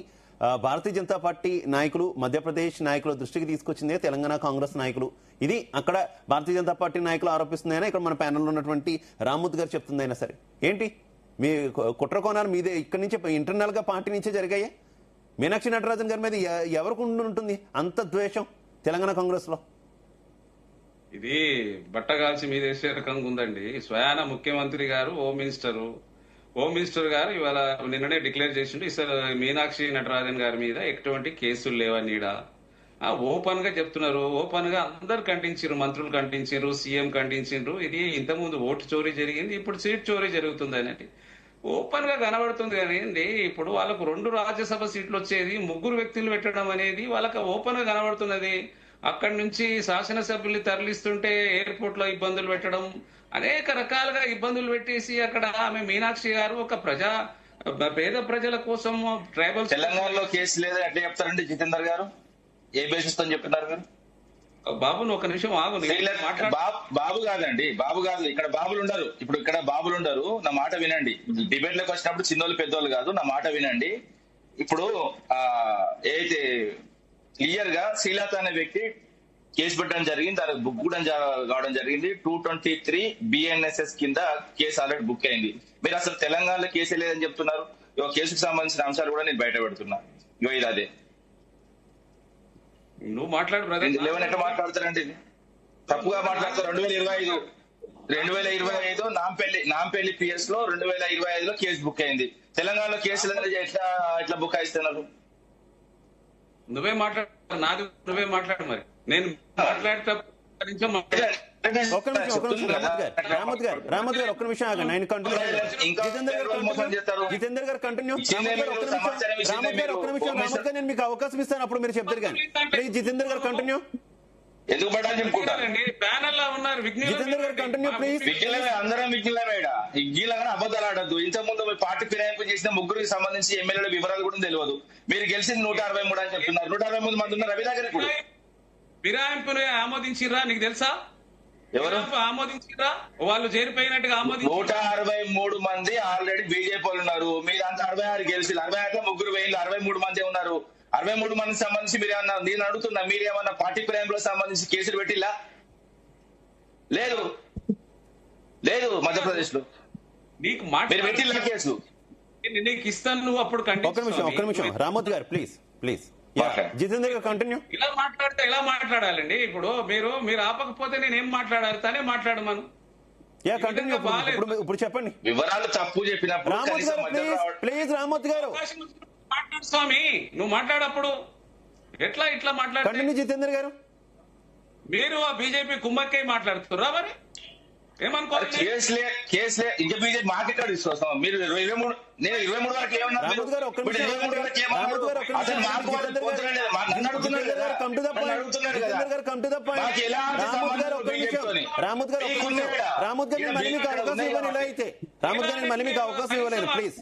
భారతీయ జనతా పార్టీ నాయకులు, మధ్యప్రదేశ్ నాయకుల దృష్టికి తీసుకొచ్చిందే తెలంగాణ కాంగ్రెస్ నాయకులు. ఇది అక్కడ భారతీయ జనతా పార్టీ నాయకులు ఆరోపిస్తుందైనా ఇక్కడ మన ప్యానెల్లో ఉన్నటువంటి రామ్మూర్తి గారు చెప్తుందైనా సరే, ఏంటి మీ కుట్ర కోణాలు మీదే ఇక్కడి నుంచే ఇంటర్నల్ గా పార్టీ నుంచే జరిగాయా? మీనాక్షి నటరాజన్ గారి మీద ఎవరికి ఉంటుంది అంత ద్వేషం తెలంగాణ కాంగ్రెస్ లో? ఇది బట్టగాల్చి మీద వేసే రకంగా ఉందండి. స్వయాన ముఖ్యమంత్రి గారు, హోమ్ మినిస్టర్ గారు ఇవాళ నిన్ననే డిక్లేర్ చేసిండు, అసలు మీనాక్షి నటరాజన్ గారి మీద ఎటువంటి కేసులు లేవని ఓపెన్ గా చెప్తున్నారు. ఓపెన్ గా అందరు ఖండించారు, మంత్రులు ఖండించారు, సీఎం ఖండించారు. ఇది ఇంతకుముందు ఓటు చోరీ జరిగింది, ఇప్పుడు సీట్ చోరీ జరుగుతుంది అనేది ఓపెన్ గా కనబడుతుంది. కానీ ఇప్పుడు వాళ్ళకు 2 రాజ్యసభ సీట్లు వచ్చేది, 3 వ్యక్తులు పెట్టడం అనేది వాళ్ళకి ఓపెన్ గా కనబడుతున్నది. అక్కడి నుంచి శాసనసభ్యుల్ని తరలిస్తుంటే ఎయిర్పోర్ట్ లో ఇబ్బందులు పెట్టడం, అనేక రకాలుగా ఇబ్బందులు పెట్టేసి అక్కడ ఆమె మీనాక్షి గారు ఒక పేద ప్రజల కోసం ట్రైబల్ తెలంగాణలో కేసు లేదు ఎట్లా చెప్తారండి జితేందర్ గారు? ఏ బేసిస్ తో చెప్తున్నారు మీరు? బాబు ఒక నిమిషం ఆగు. బాబు కాదండి, బాబు కాదు, ఇక్కడ బాబులు ఉండరు. ఇప్పుడు ఇక్కడ బాబులు ఉండరు. నా మాట వినండి. డిబేట్ లోకి వచ్చినప్పుడు చిన్నోళ్ళు పెద్దోళ్ళు కాదు, నా మాట వినండి. ఇప్పుడు ఏదైతే క్లియర్ గా శ్రీలత అనే వ్యక్తి కేసు పెట్టడం జరిగింది, దానికి బుక్ కూడా కావడం జరిగింది. 223 BNSS కింద కేసు ఆల్రెడీ బుక్ అయింది. మీరు అసలు తెలంగాణలో కేసు లేదని చెప్తున్నారు. ఇక కేసుకు సంబంధించిన అంశాలు కూడా నేను బయట పెడుతున్నా. ఇగో ఇది అదే నువ్వు మాట్లాడు బ్రదర్. ఎట్లా మాట్లాడతారండి? తప్పుగా మాట్లాడతారు. 2025 నాంపల్లి PS లో 2025లో కేసు బుక్ అయింది. తెలంగాణలో కేసులు ఎట్లా బుక్ అయిస్తున్నారు? నువ్వే మాట్లాడు, నాది నువ్వే మాట్లాడు. మరి నేను మాట్లాడేటప్పుడు రామత్ గారు ఒక్క నిమిషం ఆగండి. ఆయన కంటిన్యూ. జితేందర్ గారు కంటిన్యూ. రామత్ గారు నేను మీకు అవకాశం ఇస్తాను, అప్పుడు మీరు చెప్తారు. కానీ ప్లీజ్ జితేందర్ గారు కంటిన్యూ. ఎందుకు పడాలని చెప్పుకుంటారండి? ప్యానల్ లో ఉన్నారు జితేందర్ గారు కంటిన్యూ ప్లీజ్. అందరం విజ్ఞులమే అబద్ధాలు ఆడద్దు. ఇంతకుముందు పార్టీ ఫిరాయింపు చేసిన 3కి సంబంధించి ఎమ్మెల్యేల వివరాలు కూడా తెలియదు. మీరు గెలిచింది 163 అని చెప్తున్నారు. 163 మంది ఉన్నారు. రవి దగ్గర కూడా ఫిరాయింపుని ఆమోదించిర్రా? నీకు తెలుసా ఎవరు ఆమోదించిర్రా? వాళ్ళు చేరిపోయినట్టుగా 163 మంది ఆల్రెడీ బీజేపీ వాళ్ళు ఉన్నారు. మీరు అంతా 66 గెలిచి 66 3 వేలు 63 మంది ఉన్నారు. 63 మందికి సంబంధించి మీరు ఏమన్నా, నేను అడుగుతున్నా, మీరేమన్నా పార్టీ ఫిరాయింపులకు సంబంధించి కేసులు పెట్టిల్లా? లేదు మధ్యప్రదేశ్ లో నీకు మీరు పెట్టిల్లా కేసు? నీకు ఇస్తాను, నువ్వు అప్పుడు ఒక్క నిమిషం రామత్ గారు ప్లీజ్. జితేందర్ గారు కంటిన్యూ. ఇలా మాట్లాడితే ఎలా మాట్లాడాలండి? ఇప్పుడు మీరు ఆపకపోతే నేనేం మాట్లాడాలి? తనే మాట్లాడమను. ఇప్పుడు చెప్పండి. వివరాలు తప్పు చెప్పినప్పుడు ప్లీజ్ రామత్ గారు మాట్లాడు స్వామి. నువ్వు మాట్లాడప్పుడు ఇట్లా మాట్లాడు జితేందర్ గారు. మీరు ఆ బీజేపీ కుమ్మక్కై మాట్లాడుతుర్రా? మరి ఏమనుకోవాలి? కేసులే ఇంకా బీజేపీ మాకెక్కడ తీసుకొస్తాం? మీరు 23 నేను 23 వరకు ఏమన్నా? అవకాశం ఇవ్వలేదు ప్లీజ్.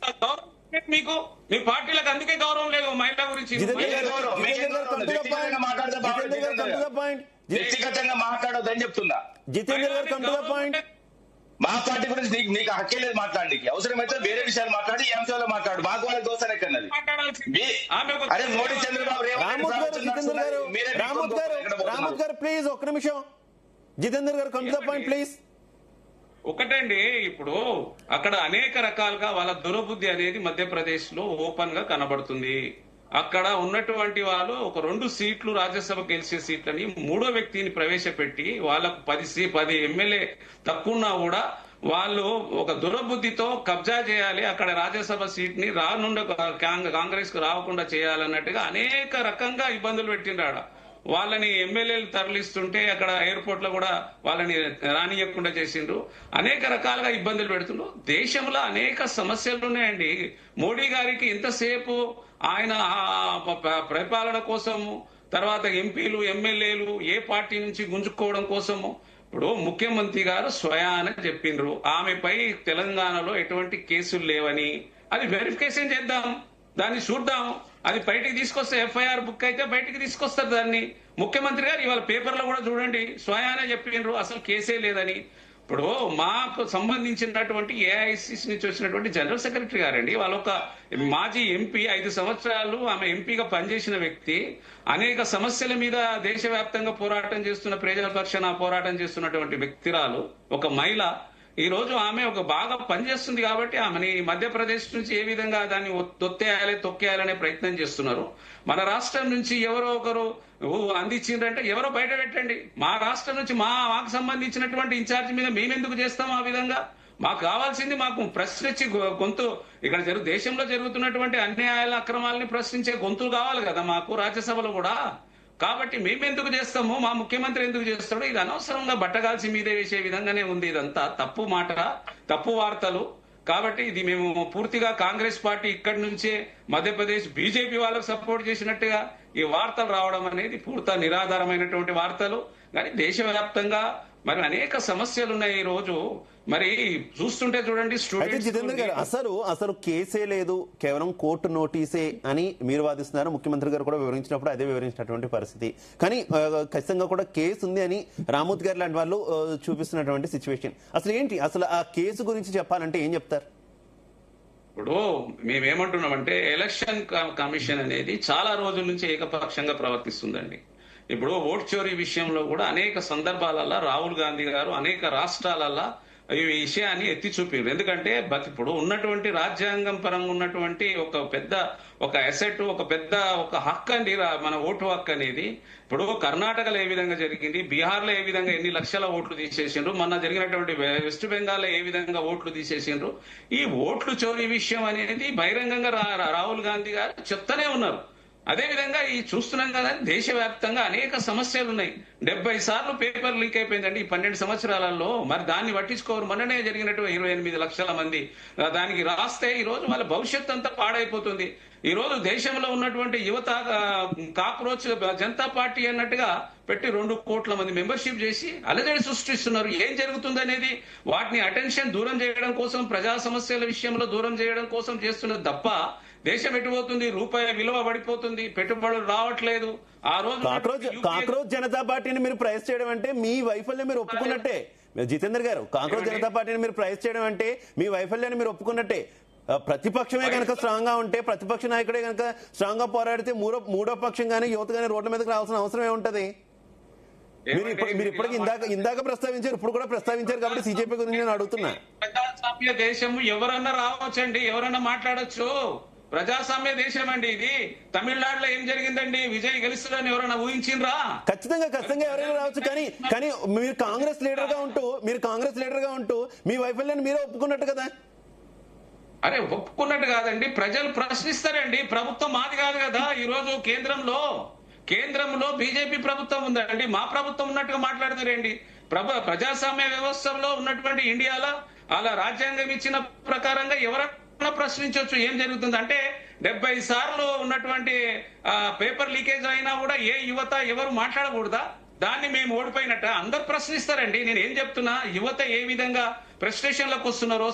మీకు మీ పార్టీలకు అందుకే గౌరవం లేదు మహిళ గురించి. వ్యక్తిగతంగా మాట్లాడొద్దని చెప్తున్నా. జితేందర్ గారు కమ్ టు ద పాయింట్. మా పార్టీ గురించి నీకు హక్కే లేదు మాట్లాడడానికి. అవసరమైతే వేరే విషయాలు మాట్లాడి ఈ అంశాల్లో మాట్లాడు. మాకు వాళ్ళ దోషాలు ఎక్కడన్నది? అరే మోడీ చంద్రబాబు రామత్ గారు ప్లీజ్ ఒక్క నిమిషం. జితేందర్ గారు come to the point please. ఒకటండి, ఇప్పుడు అక్కడ అనేక రకాలుగా వాళ్ళ దురబుద్ధి అనేది మధ్యప్రదేశ్ లో ఓపెన్ గా కనబడుతుంది. అక్కడ ఉన్నటువంటి వాళ్ళు ఒక 2 సీట్లు రాజ్యసభ గెలిచే సీట్లని మూడో వ్యక్తిని ప్రవేశపెట్టి వాళ్ళకు 10 ఎమ్మెల్యే తక్కువన్నా కూడా వాళ్ళు ఒక దురబుద్ధితో కబ్జా చేయాలి, అక్కడ రాజ్యసభ సీట్ ని రానుండ కాంగ్రెస్ కు రాకుండా చేయాలన్నట్టుగా అనేక రకంగా ఇబ్బందులు పెట్టిండ్రాడ. వాళ్ళని ఎమ్మెల్యేలు తరలిస్తుంటే అక్కడ ఎయిర్పోర్ట్ లో కూడా వాళ్ళని రానియకుండా చేసిండ్రు. అనేక రకాలుగా ఇబ్బందులు పెడుతుండ్రు. దేశంలో అనేక సమస్యలు ఉన్నాయండి. మోడీ గారికి ఎంతసేపు ఆయన పరిపాలన కోసము, తర్వాత ఎంపీలు ఎమ్మెల్యేలు ఏ పార్టీ నుంచి గుంజుకోవడం కోసము. ఇప్పుడు ముఖ్యమంత్రి గారు స్వయాన చెప్పిండ్రు ఆమెపై తెలంగాణలో ఎటువంటి కేసులు లేవని. అది వెరిఫికేషన్ చేద్దాం, దాన్ని చూద్దాం. అది బయటికి తీసుకొస్తే ఎఫ్ఐఆర్ బుక్ అయితే బయటికి తీసుకొస్తారు దాన్ని. ముఖ్యమంత్రి గారు ఇవాళ పేపర్లో కూడా చూడండి స్వయానే చెప్పిండ్రు అసలు కేసే లేదని. ఇప్పుడు మాకు సంబంధించినటువంటి ఏఐసిసి నుంచి వచ్చినటువంటి జనరల్ సెక్రటరీ గారండి, వాళ్ళు ఒక మాజీ ఎంపీ, 5 సంవత్సరాలు ఆమె ఎంపీగా పనిచేసిన వ్యక్తి, అనేక సమస్యల మీద దేశవ్యాప్తంగా పోరాటం చేస్తున్న, ప్రజల పక్షాన పోరాటం చేస్తున్నటువంటి వ్యక్తిరాలు, ఒక మహిళ. ఈ రోజు ఆమె ఒక బాగా పనిచేస్తుంది కాబట్టి ఆమెని మధ్యప్రదేశ్ నుంచి ఏ విధంగా దాన్ని తొక్కేయాలనే ప్రయత్నం చేస్తున్నారు. మన రాష్ట్రం నుంచి ఎవరో ఒకరు అందించిండ్రంటే ఎవరో బయట పెట్టండి. మా రాష్ట్రం నుంచి మాకు సంబంధించినటువంటి ఇన్ఛార్జ్ మీద మేమెందుకు చేస్తాం ఆ విధంగా? మాకు కావాల్సింది మాకు ప్రశ్నించి గొంతు, ఇక్కడ దేశంలో జరుగుతున్నటువంటి అన్యాయాల అక్రమాలని ప్రశ్నించే గొంతులు కావాలి కదా మాకు రాజ్యసభలో కూడా. కాబట్టి మేమెందుకు చేస్తాము, మా ముఖ్యమంత్రి ఎందుకు చేస్తాడు? ఇది అనవసరంగా బట్టగాల్సి మీదే వేసే విధంగానే ఉంది. ఇదంతా తప్పు మాట, తప్పు వార్తలు. కాబట్టి ఇది మేము పూర్తిగా కాంగ్రెస్ పార్టీ ఇక్కడి నుంచే మధ్యప్రదేశ్ బీజేపీ వాళ్ళకు సపోర్ట్ చేసినట్టుగా ఈ వార్తలు రావడం అనేది పూర్తి నిరాధారమైనటువంటి వార్తలు. కానీ దేశవ్యాప్తంగా మరి అనేక సమస్యలు ఉన్నాయి. ఈ రోజు మరి చూస్తుంటే చూడండి, అయితే జితేందర్ గారు అసలు కేసే లేదు, కేవలం కోర్టు నోటీసే అని మీరు వాదిస్తున్నారు. ముఖ్యమంత్రి గారు కూడా వివరించినప్పుడు అదే వివరించినటువంటి పరిస్థితి. కానీ ఖచ్చితంగా కూడా కేసు ఉంది అని రామూర్తి గారు లాంటి వాళ్ళు చూపిస్తున్నటువంటి సిచ్యువేషన్. అసలు ఏంటి, అసలు ఆ కేసు గురించి చెప్పాలంటే ఏం చెప్తారు? ఇప్పుడు మేమేమంటున్నామంటే ఎలక్షన్ కమిషన్ అనేది చాలా రోజుల నుంచి ఏకపక్షంగా ప్రవర్తిస్తుందండి. ఇప్పుడు ఓట్ చోరీ విషయంలో కూడా అనేక సందర్భాలలో రాహుల్ గాంధీ గారు అనేక రాష్ట్రాలలో ఈ విషయాన్ని ఎత్తి చూపారు. ఎందుకంటే ఇప్పుడు ఉన్నటువంటి రాజ్యాంగం పరంగా ఉన్నటువంటి ఒక అసెట్, ఒక హక్కు అండి మన ఓటు హక్కు అనేది. ఇప్పుడు కర్ణాటకలో ఏ విధంగా జరిగింది, బీహార్లో ఏ విధంగా ఎన్ని లక్షల ఓట్లు తీసేసిండ్రు, మొన్న జరిగినటువంటి వెస్ట్ బెంగాల్లో ఏ విధంగా ఓట్లు తీసేసిండ్రు. ఈ ఓట్లు చోరీ విషయం అనేది బహిరంగంగా రాహుల్ గాంధీ గారు చెప్తానే ఉన్నారు. అదేవిధంగా ఈ చూస్తున్నాం కదా, దేశవ్యాప్తంగా అనేక సమస్యలు ఉన్నాయి. 70 సార్లు పేపర్ లీక్ అయిపోయిందండి ఈ 12 సంవత్సరాలలో. మరి దాన్ని పట్టించుకోరు. మొన్ననే జరిగినట్టు 28 లక్షల మంది దానికి రాస్తే ఈ రోజు వాళ్ళ భవిష్యత్తు అంతా పాడైపోతుంది. ఈ రోజు దేశంలో ఉన్నటువంటి యువత కాక్రోచ్ జనతా పార్టీ అన్నట్టుగా పెట్టి 2 కోట్ల మంది మెంబర్షిప్ చేసి అలజడి సృష్టిస్తున్నారు. ఏం జరుగుతుంది అనేది వాటిని అటెన్షన్ దూరం చేయడం కోసం, ప్రజా సమస్యల విషయంలో దూరం చేయడం కోసం చేస్తున్నది తప్ప దేశం ఎటుపోతుంది, రూపాయి విలువ పడిపోతుంది, పెట్టుబడులు రావట్లేదు. ఆ రోజు కాక్రోచ్ జనతా పార్టీని మీరు ప్రైజ్ చేయడం అంటే మీ వైఫల్యం మీరు ఒప్పుకున్నట్టే. జితేందర్ గారు, కాక్రోచ్ జనతా పార్టీని మీరు ప్రైజ్ చేయడం అంటే మీ వైఫల్యాన్ని మీరు ఒప్పుకున్నట్టే. ప్రతిపక్షమే కనుక స్ట్రాంగ్ గా ఉంటే, ప్రతిపక్ష నాయకుడే కనుక స్ట్రాంగ్ గా పోరాడితే మూడో పక్షం గానీ యువత గానీ రోడ్ల మీదకి రావాల్సిన అవసరం ఏముంటది? మీరు ఇప్పటికి ఇందాక ప్రస్తావించారు, ఇప్పుడు కూడా ప్రస్తావించారు కాబట్టి సిజేపీ గురించి నేను అడుగుతున్నా. ప్రజాస్వామ్య దేశం, ఎవరన్నా రావచ్చండి, ఎవరన్నా మాట్లాడచ్చు. ప్రజాస్వామ్య దేశం అండి ఇది. తమిళనాడులో ఏం జరిగిందండి, విజయ్ గెలుస్తుందని ఎవరైనా ఊహించిండ్రా? ఖచ్చితంగా ఎవరైనా రావచ్చు. కానీ మీరు కాంగ్రెస్ లీడర్ గా ఉంటూ మీ వైఫల్యాన్ని మీరే ఒప్పుకున్నట్టు కదా. అరే ఒప్పుకున్నట్టు కాదండి, ప్రజలు ప్రశ్నిస్తారండి. ప్రభుత్వం మాది కాదు కదా. ఈ రోజు కేంద్రంలో బీజేపీ ప్రభుత్వం ఉందండి, మా ప్రభుత్వం ఉన్నట్టుగా మాట్లాడతారండి. ప్రజాస్వామ్య వ్యవస్థలో ఉన్నటువంటి ఇండియాలో అలా రాజ్యాంగం ఇచ్చిన ప్రకారంగా ఎవరైనా ప్రశ్నించవచ్చు ఏం జరుగుతుంది అంటే. 70 సార్లు ఉన్నటువంటి పేపర్ లీకేజ్ అయినా కూడా ఏ యువత ఎవరు మాట్లాడకూడదా? దాన్ని మేము ఓడిపోయినట్ట అందరు ప్రశ్నిస్తారండి. నేను ఏం చెప్తున్నా, యువత ఏ విధంగా ఫ్రస్ట్రేషన్లకు వస్తున్నారో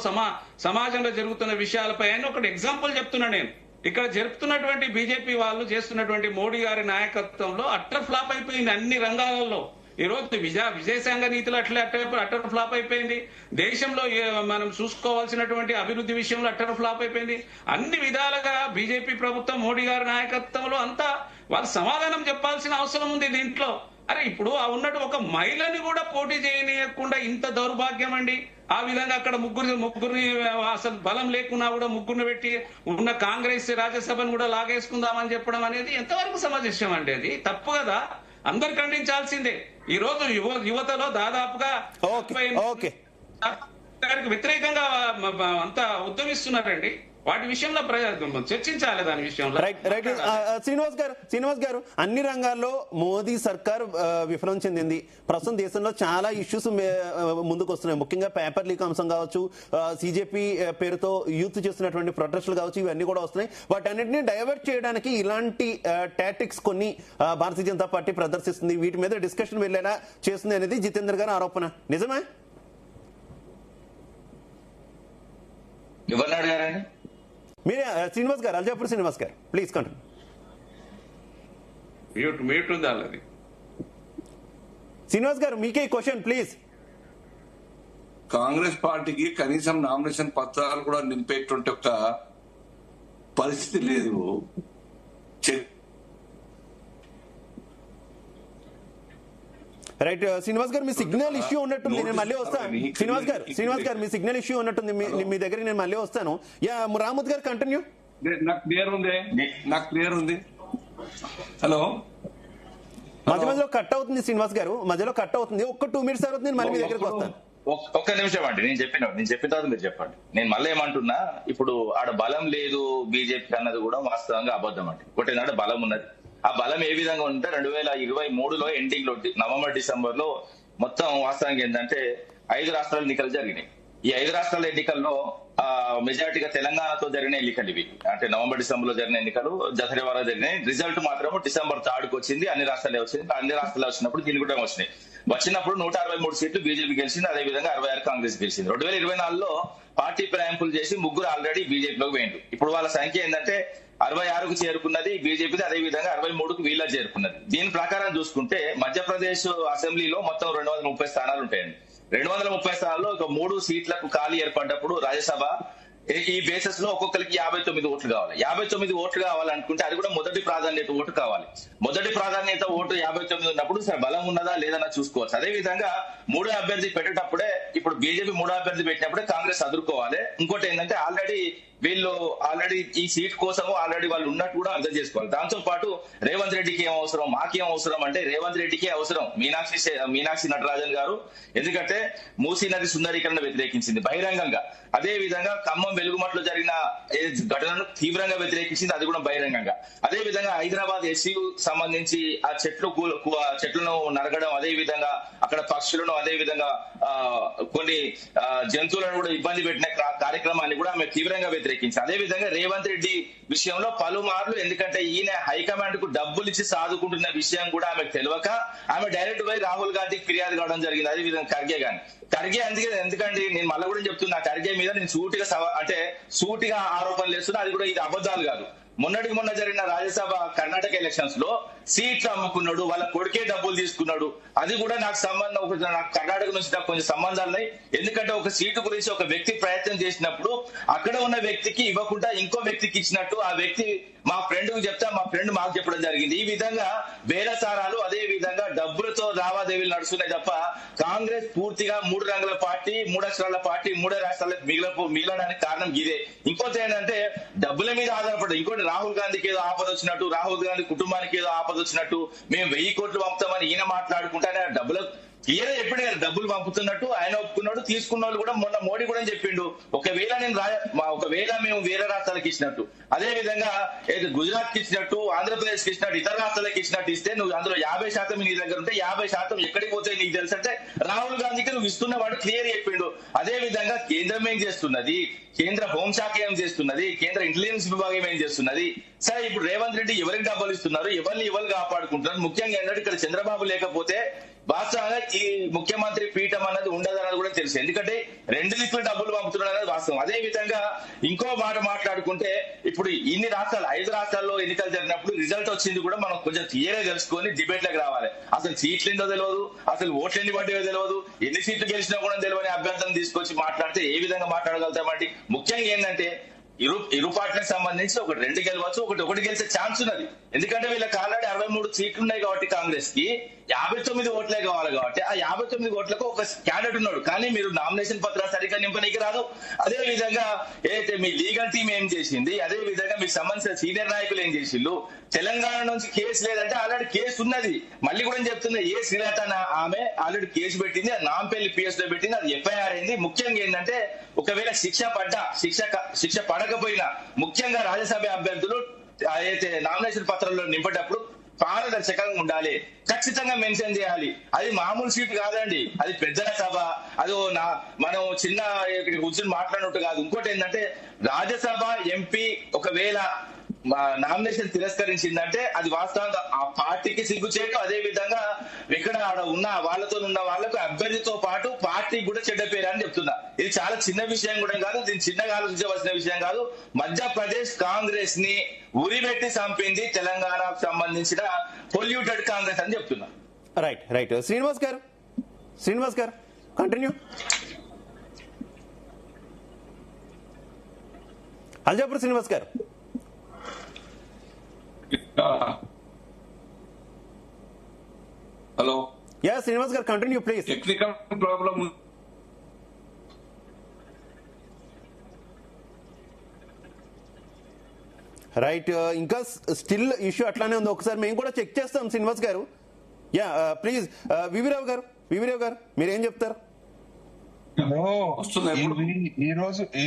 సమాజంలో జరుగుతున్న విషయాలపై అని ఒకటి ఎగ్జాంపుల్ చెప్తున్నా. నేను ఇక్కడ జరుపుతున్నటువంటి బీజేపీ వాళ్ళు చేస్తున్నటువంటి మోడీ గారి నాయకత్వంలో అట్టర్ ఫ్లాప్ అయిపోయింది అన్ని రంగాలలో. ఈ రోజు విదేశాంగ నీతిలో అట్టర్ ఫ్లాప్ అయిపోయింది. దేశంలో మనం చూసుకోవాల్సినటువంటి అభివృద్ధి విషయంలో అట్టర్ ఫ్లాప్ అయిపోయింది. అన్ని విధాలుగా బీజేపీ ప్రభుత్వం మోడీ గారి నాయకత్వంలో అంతా వాళ్ళు సమాధానం చెప్పాల్సిన అవసరం ఉంది దీంట్లో. అరే ఇప్పుడు ఉన్నట్టు ఒక మహిళని కూడా పోటీ చేయనీయకుండా ఇంత దౌర్భాగ్యం అండి. ఆ విధంగా అక్కడ ముగ్గురిని అసలు బలం లేకున్నా కూడా ముగ్గురిని పెట్టి ఉన్న కాంగ్రెస్ రాజ్యసభను కూడా లాగేసుకుందామని చెప్పడం అనేది ఎంతవరకు సమంజసం అండి? అది తప్పు కదా, అందరు ఖండించాల్సిందే. ఈ రోజు యువతలో దాదాపుగా దానికి వ్యతిరేకంగా అంతా ఉద్యమిస్తున్నారండి. వాటి విషయంలో చర్చించాలి, దాని విషయంలో. రైట్. శ్రీనివాస్ గారు అన్ని రంగాల్లో మోదీ సర్కార్ విఫలం చెందింది. ప్రస్తుతం దేశంలో చాలా ఇష్యూస్ ముందుకు వస్తున్నాయి. ముఖ్యంగా పేపర్ లీక్ అంశం కావచ్చు, సిజేపీ పేరుతో యూత్ చేస్తున్నటువంటి ప్రొటెస్టులు కావచ్చు, ఇవన్నీ కూడా వస్తున్నాయి. వాటన్నిటిని డైవర్ట్ చేయడానికి ఇలాంటి టాక్టిక్స్ కొన్ని భారతీయ జనతా పార్టీ ప్రదర్శిస్తుంది. వీటి మీద డిస్కషన్ వెళ్ళేలా చేస్తుంది అనేది జితేందర్ గారి ఆరోపణ. నిజమే? ఎవరిని అడిగారండి? మీరే శ్రీనివాస్ గారు, అల్జాపూర్ శ్రీనివాస్ గారు, ప్లీజ్ కంటిన్యూ. మ్యూట్ ఉంది వాళ్ళది. శ్రీనివాస్ గారు, మీకే క్వశ్చన్ ప్లీజ్. కాంగ్రెస్ పార్టీకి కనీసం నామినేషన్ పత్రాలు కూడా నింపేటువంటి ఒక పరిస్థితి లేదు. రైట్. శ్రీనివాస్ గారు, మీ సిగ్నల్ ఇష్యూ ఉన్నట్టుంది, నేను మళ్ళీ వస్తాను. శ్రీనివాస్ గారు మీ సిగ్నల్ ఇష్యూ ఉన్నట్టుంది, మీ దగ్గరికి నేను మళ్ళీ వస్తాను. రామత్ గారు కంటిన్యూ. నాకు క్లియర్ ఉంది. హలో, మధ్యలో కట్ అవుతుంది శ్రీనివాస్ గారు, మధ్యలో కట్ అవుతుంది. ఒక్క 2 minutes తర్వాత నేను మళ్ళీ మీ దగ్గరికి వస్తాను. ఒక్క నిమిషం అండి, నేను చెప్పిన తర్వాత మీరు చెప్పండి. నేను మళ్ళీ ఏమంటున్నా, ఇప్పుడు ఆడ బలం లేదు బీజేపీ అన్నది కూడా వాస్తవంగా అబద్ధం అండి. ఒకటి నాడు బలం ఉన్నది. ఆ బలం ఏ విధంగా ఉంటే 2023లో ఎండింగ్ లో నవంబర్ డిసెంబర్ లో మొత్తం వాస్తవంగా ఏంటంటే 5 రాష్ట్రాల ఎన్నికలు జరిగినాయి. ఈ 5 రాష్ట్రాల ఎన్నికల్లో మెజారిటీగా తెలంగాణతో జరిగిన ఎన్నికలు ఇవి. అంటే నవంబర్ డిసెంబర్ లో జరిగిన ఎన్నికలు దసరా వారా జరిగినాయి. రిజల్ట్ మాత్రం డిసెంబర్ 3కి వచ్చింది. అన్ని రాష్ట్రాలే వచ్చింది. అన్ని రాష్ట్రాలు వచ్చినప్పుడు దీని కూడా వచ్చినాయి. వచ్చినప్పుడు 163 సీట్లు బీజేపీ గెలిచింది. అదేవిధంగా 66 కాంగ్రెస్ గెలిచింది. 2024లో పార్టీ ప్రయాంపులు చేసి ముగ్గురు ఆల్రెడీ బీజేపీలోకి పోయిండు. ఇప్పుడు వాళ్ళ సంఖ్య ఏంటంటే 66కు చేరుకున్నది బీజేపీది, అదేవిధంగా 63కు వీళ్ళ చేరుకున్నది. దీని ప్రకారం చూసుకుంటే మధ్యప్రదేశ్ అసెంబ్లీలో మొత్తం 230 స్థానాలు ఉంటాయండి. 230 స్థానాల్లో ఒక 3 సీట్లకు ఖాళీ ఏర్పడ్డప్పుడు రాజ్యసభ ఈ బేసిస్ లో ఒక్కొక్కరికి 59 ఓట్లు కావాలి. 59 ఓట్లు కావాలనుకుంటే అది కూడా మొదటి ప్రాధాన్యత ఓటు కావాలి. మొదటి ప్రాధాన్యత ఓటు 59 ఉన్నప్పుడు బలం ఉన్నదా లేదన్నా చూసుకోవచ్చు. అదే విధంగా 3వ అభ్యర్థి పెట్టేటప్పుడే, ఇప్పుడు బీజేపీ 3వ అభ్యర్థి పెట్టినప్పుడే కాంగ్రెస్ అదుర్కోవాలి. ఇంకోటి ఏంటంటే ఆల్రెడీ ఈ సీట్ కోసము ఆల్రెడీ వాళ్ళు ఉన్నట్టు కూడా అర్థం చేసుకోవాలి. దాంతో పాటు రేవంత్ రెడ్డికి ఏం అవసరం, మాకేం అవసరం అంటే రేవంత్ రెడ్డికే అవసరం మీనాక్షి నటరాజన్ గారు. ఎందుకంటే మూసీ నది సుందరీకరణ వ్యతిరేకించింది బహిరంగంగా. అదే విధంగా ఖమ్మం వెలుగుమట్లో జరిగిన ఘటనను తీవ్రంగా వ్యతిరేకించింది, అది కూడా బహిరంగంగా. అదే విధంగా హైదరాబాద్ ఎస్సీకు సంబంధించి ఆ చెట్లను నరగడం, అదే విధంగా అక్కడ పక్షులను, అదే విధంగా కొన్ని జంతువులను కూడా ఇబ్బంది పెట్టిన కార్యక్రమాన్ని కూడా ఆమె తీవ్రంగా వ్యతిరేకించింది. అదే విధంగా రేవంత్ రెడ్డి విషయంలో పలుమార్లు, ఎందుకంటే ఈయన హైకమాండ్ కు డబ్బులు ఇచ్చి సాదుకుంటున్న విషయం కూడా ఆమెకు తెలియక ఆమె డైరెక్ట్ పోయి రాహుల్ గాంధీకి ఫిర్యాదు కావడం జరిగింది. అదే విధంగా ఖర్గే ఎందుకంటే నేను మళ్ళీ కూడా చెప్తున్నా, ఖర్గే మీద నేను సూటిగా ఆరోపణలు చేస్తున్నా. అది కూడా ఇది అబద్ధాలు కాదు. మొన్న జరిగిన రాజ్యసభ కర్ణాటక ఎలక్షన్స్ లో సీట్లు అమ్ముకున్నాడు, వాళ్ళ కొడుకే డబ్బులు తీసుకున్నాడు. అది కూడా నాకు కర్ణాటక నుంచి నాకు కొంచెం సంబంధాలున్నాయి. ఎందుకంటే ఒక సీటు గురించి ఒక వ్యక్తి ప్రయత్నం చేసినప్పుడు అక్కడ ఉన్న వ్యక్తికి ఇవ్వకుండా ఇంకో వ్యక్తికి ఇచ్చినట్టు ఆ వ్యక్తి మా ఫ్రెండ్ కు చెప్తే మా ఫ్రెండ్ మాకు చెప్పడం జరిగింది. ఈ విధంగా బేరసారాలు, అదే విధంగా డబ్బులతో లావాదేవీలు నడుస్తున్నాయి తప్ప కాంగ్రెస్ పూర్తిగా 3 రంగుల పార్టీ, 3 అక్షరాల పార్టీ, 3 రాష్ట్రాలకు మిగలడానికి కారణం ఇదే. ఇంకోటి ఏంటంటే డబ్బుల మీద ఆధారపడదు. ఇంకోటి రాహుల్ గాంధీకి ఏదో ఆపద వచ్చినట్టు, రాహుల్ గాంధీ కుటుంబానికి ఏదో ఆపద వచ్చినట్టు మేము 1000 కోట్లు పంపుతామని ఈయన మాట్లాడుకుంటానే డబ్బులు ఈయన చెప్పాడు కదా, డబ్బులు పంపుతున్నట్టు ఆయన ఒప్పుకున్నాడు. తీసుకున్న వాళ్ళు కూడా మొన్న మోడీ కూడా చెప్పిండు, ఒకవేళ మేము వేరే రాష్ట్రాలకు ఇచ్చినట్టు, అదే విధంగా గుజరాత్ కి ఇచ్చినట్టు, ఆంధ్రప్రదేశ్ కి ఇచ్చినట్టు, ఇతర రాష్ట్రాలకు ఇచ్చినట్టు ఇస్తే నువ్వు అందులో 50% నీ దగ్గర ఉంటే 50% ఎక్కడికి పోతాయి నీకు తెలుసు అంటే రాహుల్ గాంధీకి నువ్వు ఇస్తున్నవాడు క్లియర్ చెప్పిండు. అదే విధంగా కేంద్రం ఏం చేస్తున్నది, కేంద్ర హోంశాఖ ఏం చేస్తున్నది, కేంద్ర ఇంటెలిజెన్స్ విభాగం ఏం చేస్తున్నది. సరే ఇప్పుడు రేవంత్ రెడ్డి ఎవరికి డబ్బులు ఇస్తున్నారు, ఎవరు కాపాడుకుంటున్నారు. ముఖ్యంగా ఏంటంటే ఇక్కడ చంద్రబాబు లేకపోతే వాస్తవంగా ఈ ముఖ్యమంత్రి పీఠం అన్నది ఉండదు అన్నది కూడా తెలుసు. ఎందుకంటే 2 దిక్కులు డబ్బులు పంపుతున్నారు అనేది వాస్తవం. అదే విధంగా ఇంకో మాట మాట్లాడుకుంటే ఇప్పుడు ఇన్ని రాష్ట్రాలు 5 రాష్ట్రాల్లో ఎన్నికలు జరిగినప్పుడు రిజల్ట్ వచ్చింది కూడా మనం కొంచెం క్లియర్గా తెలుసుకొని డిబేట్లకు రావాలి. అసలు సీట్లు ఏందో తెలియదు, అసలు ఓట్లు ఎన్ని పడ్డాయో తెలియదు, ఎన్ని సీట్లు గెలిచినా కూడా తెలియని అభ్యర్థులను తీసుకొచ్చి మాట్లాడితే ఏ విధంగా మాట్లాడగలుగుతామంటే ముఖ్యంగా ఏంటంటే ఇరు పార్టీలకు సంబంధించి ఒకటి 2 గెలవచ్చు, ఒకటి గెలిచే ఛాన్స్ ఉన్నది. ఎందుకంటే వీళ్ళకి ఆల్రెడీ 63 సీట్లు ఉన్నాయి కాబట్టి కాంగ్రెస్ కి 59 ఓట్లే కావాలి కాబట్టి ఆ 59 ఓట్లకు ఒక క్యాండిడేట్ ఉన్నాడు, కానీ మీరు నామినేషన్ పత్రాలు సరిగ్గా నింపనీకి రాదు. అదే విధంగా ఏదైతే మీ లీగల్ టీం ఏం చేసింది, అదే విధంగా మీకు సంబంధించిన సీనియర్ నాయకులు ఏం చేసిండ్రు. తెలంగాణ నుంచి కేసు లేదంటే ఆల్రెడీ కేసు ఉన్నది. మళ్ళీ కూడా చెప్తున్నా, ఏ శ్రీలత ఆమె ఆల్రెడీ కేసు పెట్టింది, అది నాంపల్లి PS లో పెట్టింది, అది FIR అయింది. ముఖ్యంగా ఏంటంటే ఒకవేళ శిక్ష పడకపోయినా ముఖ్యంగా రాజ్యసభ అభ్యర్థులు అయితే నామినేషన్ పత్రంలో నింపేటప్పుడు పారదర్శకంగా ఉండాలి, ఖచ్చితంగా మెన్షన్ చేయాలి. అది మామూలు సీట్ కాదండి, అది పెద్దల సభ. అది మనం చిన్న కూర్చొని మాట్లాడినట్టు కాదు. ఇంకోటి ఏంటంటే రాజ్యసభ ఎంపీ ఒకవేళ నామినేషన్ తిరస్కరించిందంటే అది వాస్తవంగా ఆ పార్టీకి సిగ్గుచేటు. అదే విధంగా ఇక్కడ ఉన్న వాళ్ళతో ఉన్న వాళ్ళకు అభ్యర్థితో పాటు పార్టీకి కూడా చెడ్డ పేరు అని చెప్తున్నా. ఇది చాలా చిన్న విషయం కూడా కాదు, దీన్ని చిన్నగా ఆలోచించవలసిన విషయం కాదు. మధ్యప్రదేశ్ కాంగ్రెస్ ని ఉరిపెట్టి చంపింది తెలంగాణకు సంబంధించిన పొల్యూటెడ్ కాంగ్రెస్ అని చెప్తున్నా. రైట్ శ్రీనివాస్ గారు కంటిన్యూ. అల్జాపూర్ శ్రీనివాస్ గారు. హలో, శ్రీనివాస్ గారు continue please. Technical problem. Right, ఇంకా స్టిల్ ఇష్యూ అట్లానే ఉంది. ఒకసారి మేము కూడా చెక్ చేస్తాం శ్రీనివాస్ గారు. ప్లీజ్ వివిరావు గారు మీరేం చెప్తారు? ఈ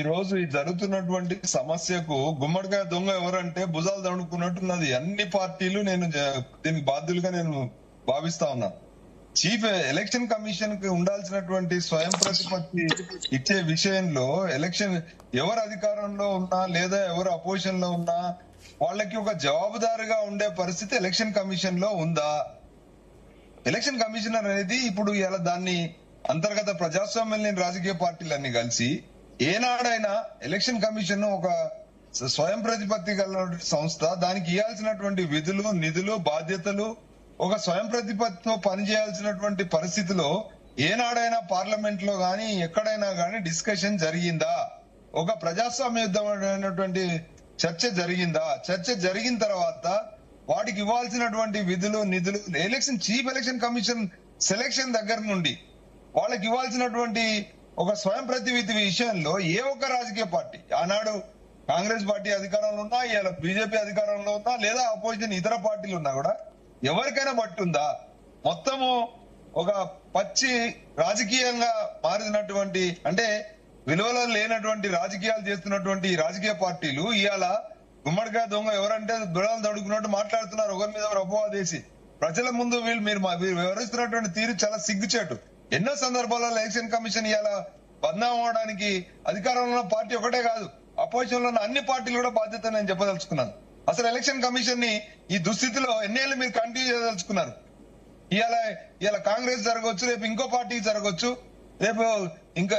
రోజు ఈ జరుగుతున్నటువంటి సమస్యకు గుమ్మడికాయ దొంగ ఎవరంటే భుజాలు దండుకున్నట్టున్నది అన్ని పార్టీలు. నేను దీనికి బాధ్యులుగా నేను భావిస్తా ఉన్నాను. చీఫ్ ఎలక్షన్ కమిషన్ కి ఉండాల్సినటువంటి స్వయం ప్రతిపత్తి ఇచ్చే విషయంలో ఎలక్షన్ ఎవరు అధికారంలో ఉన్నా లేదా ఎవరు అపోజిషన్ లో ఉన్నా వాళ్ళకి ఒక జవాబుదారుగా ఉండే పరిస్థితి ఎలక్షన్ కమిషన్ లో ఉందా? ఎలక్షన్ కమిషనర్ అనేది ఇప్పుడు ఇలా దాన్ని అంతర్గత ప్రజాస్వామ్యం లేని రాజకీయ పార్టీలన్నీ కలిసి ఏనాడైనా ఎలక్షన్ కమిషన్ ఒక స్వయం ప్రతిపత్తి గల సంస్థ, దానికి ఇవ్వాల్సినటువంటి విధులు నిధులు బాధ్యతలు ఒక స్వయం ప్రతిపత్తితో పనిచేయాల్సినటువంటి పరిస్థితిలో ఏనాడైనా పార్లమెంట్ లో గాని ఎక్కడైనా గాని డిస్కషన్ జరిగిందా? ఒక ప్రజాస్వామ్యయుద్ధమైనటువంటి చర్చ జరిగిందా? చర్చ జరిగిన తర్వాత వాటికి ఇవ్వాల్సినటువంటి విధులు నిధులు చీఫ్ ఎలక్షన్ కమిషన్ సెలక్షన్ దగ్గర నుండి వాళ్ళకి ఇవ్వాల్సినటువంటి ఒక స్వయం ప్రతిపత్తి విషయంలో ఏ ఒక్క రాజకీయ పార్టీ, ఆనాడు కాంగ్రెస్ పార్టీ అధికారంలో ఉన్నా, ఇలా బీజేపీ అధికారంలో ఉన్నా, లేదా అపోజిషన్ ఇతర పార్టీలు ఉన్నా కూడా ఎవరికైనా పట్టుందా? మొత్తము ఒక పచ్చి రాజకీయంగా మారినటువంటి, అంటే విలువలు లేనటువంటి రాజకీయాలు చేస్తున్నటువంటి ఈ రాజకీయ పార్టీలు ఇవాళ గుమ్మడికాయ దొంగ ఎవరంటే దొడలు దడుకున్నట్టు మాట్లాడుతున్నారు. ఒకరి మీద ఒకరు అపవాదేసి ప్రజల ముందు మీరు వివరిస్తున్నటువంటి తీరు చాలా సిగ్గుచేటు. ఎన్నో సందర్భాల్లో ఎలక్షన్ కమిషన్ ఇవాళ బదనాం అవడానికి అధికారంలో ఉన్న పార్టీ ఒకటే కాదు, అపోజిషన్ లో ఉన్న అన్ని పార్టీలు కూడా బాధ్యత నేను చెప్పదలుచుకున్నాను. అసలు ఎలక్షన్ కమిషన్ ని ఈ దుస్థితిలో ఎన్నేళ్ళు మీరు కంటిన్యూ చేయదలుచుకున్నారు? ఇవాళ కాంగ్రెస్ జరగవచ్చు, రేపు ఇంకో పార్టీకి జరగవచ్చు, రేపు ఇంకా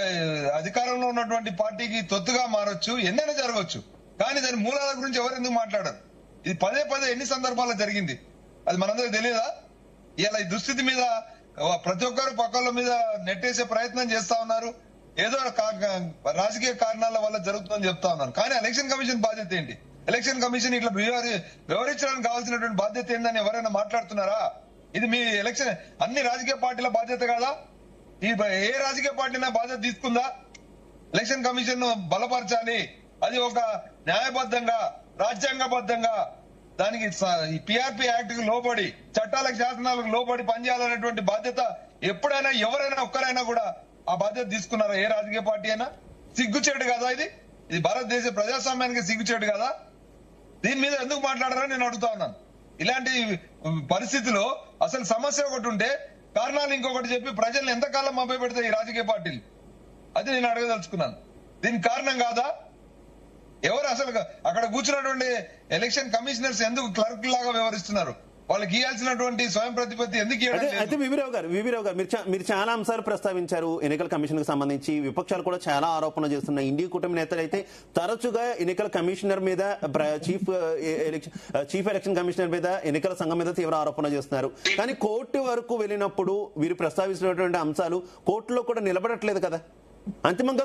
అధికారంలో ఉన్నటువంటి పార్టీకి తొత్తుగా మారొచ్చు, ఎన్నైనా జరగవచ్చు. కానీ దాని మూలాల గురించి ఎవరు ఎందుకు మాట్లాడరు? ఇది పదే ఎన్ని సందర్భాల్లో జరిగింది, అది మనందరికి తెలియదా? ఇలా ఈ దుస్థితి మీద ప్రతి ఒక్కరు పక్కల మీద నెట్టేసే ప్రయత్నం చేస్తా ఉన్నారు. ఏదో రాజకీయ కారణాల వల్ల జరుగుతుందని చెప్తా ఉన్నారు. కానీ ఎలక్షన్ కమిషన్ బాధ్యత ఏంటి? ఎలక్షన్ కమిషన్ ఇట్లా వివరించడానికి కావాల్సినటువంటి బాధ్యత ఏందని ఎవరైనా మాట్లాడుతున్నారా? ఇది మీ ఎలక్షన్ అన్ని రాజకీయ పార్టీల బాధ్యత కాదా? ఏ రాజకీయ పార్టీ బాధ్యత తీసుకుందా? ఎలక్షన్ కమిషన్ ను బలపరచాలి, అది ఒక న్యాయబద్ధంగా రాజ్యాంగబద్ధంగా దానికి PRP యాక్ట్ కు లోబడి చట్టాలకు శాసనాలకు లోబడి పనిచేయాలనేటువంటి బాధ్యత ఎప్పుడైనా ఎవరైనా ఒక్కరైనా కూడా ఆ బాధ్యత తీసుకున్నారా? ఏ రాజకీయ పార్టీ అయినా? సిగ్గుచేటు కదా ఇది భారతదేశ ప్రజాస్వామ్యానికి సిగ్గుచేటు కదా? దీని మీద ఎందుకు మాట్లాడారని నేను అడుగుతా ఉన్నాను. ఇలాంటి పరిస్థితిలో అసలు సమస్య ఒకటి ఉంటే కారణాలు ఇంకొకటి చెప్పి ప్రజల్ని ఎంతకాలం మభ్య పెడతాయి ఈ రాజకీయ పార్టీలు? అది నేను అడగదలుచుకున్నాను. దీనికి కారణం కాదా? ఎవరు అసలు అక్కడ కూర్చున్నటువంటి ఎలక్షన్ కమిషనర్స్ ఎందుకు క్లర్క్ లాగా వ్యవహరిస్తున్నారు? వాళ్ళకి ఇవ్వాల్సినటువంటి స్వయం ప్రతిపత్తి ఎందుకు? అయితే వివిరావు గారు మీరు చాలా అంశాలు ప్రస్తావించారు. ఎన్నికల కమిషన్ కు సంబంధించి విపక్షాలు కూడా చాలా ఆరోపణలు చేస్తున్నాయి. ఇండియా కూటమి నేతలు అయితే తరచుగా ఎన్నికల కమిషనర్ మీద, చీఫ్ ఎలక్షన్ కమిషనర్ మీద, ఎన్నికల సంఘం మీద తీవ్ర ఆరోపణ చేస్తున్నారు. కానీ కోర్టు వరకు వెళ్ళినప్పుడు వీరు ప్రస్తావించినటువంటి అంశాలు కోర్టులో కూడా నిలబడట్లేదు కదా. అంతిమంగా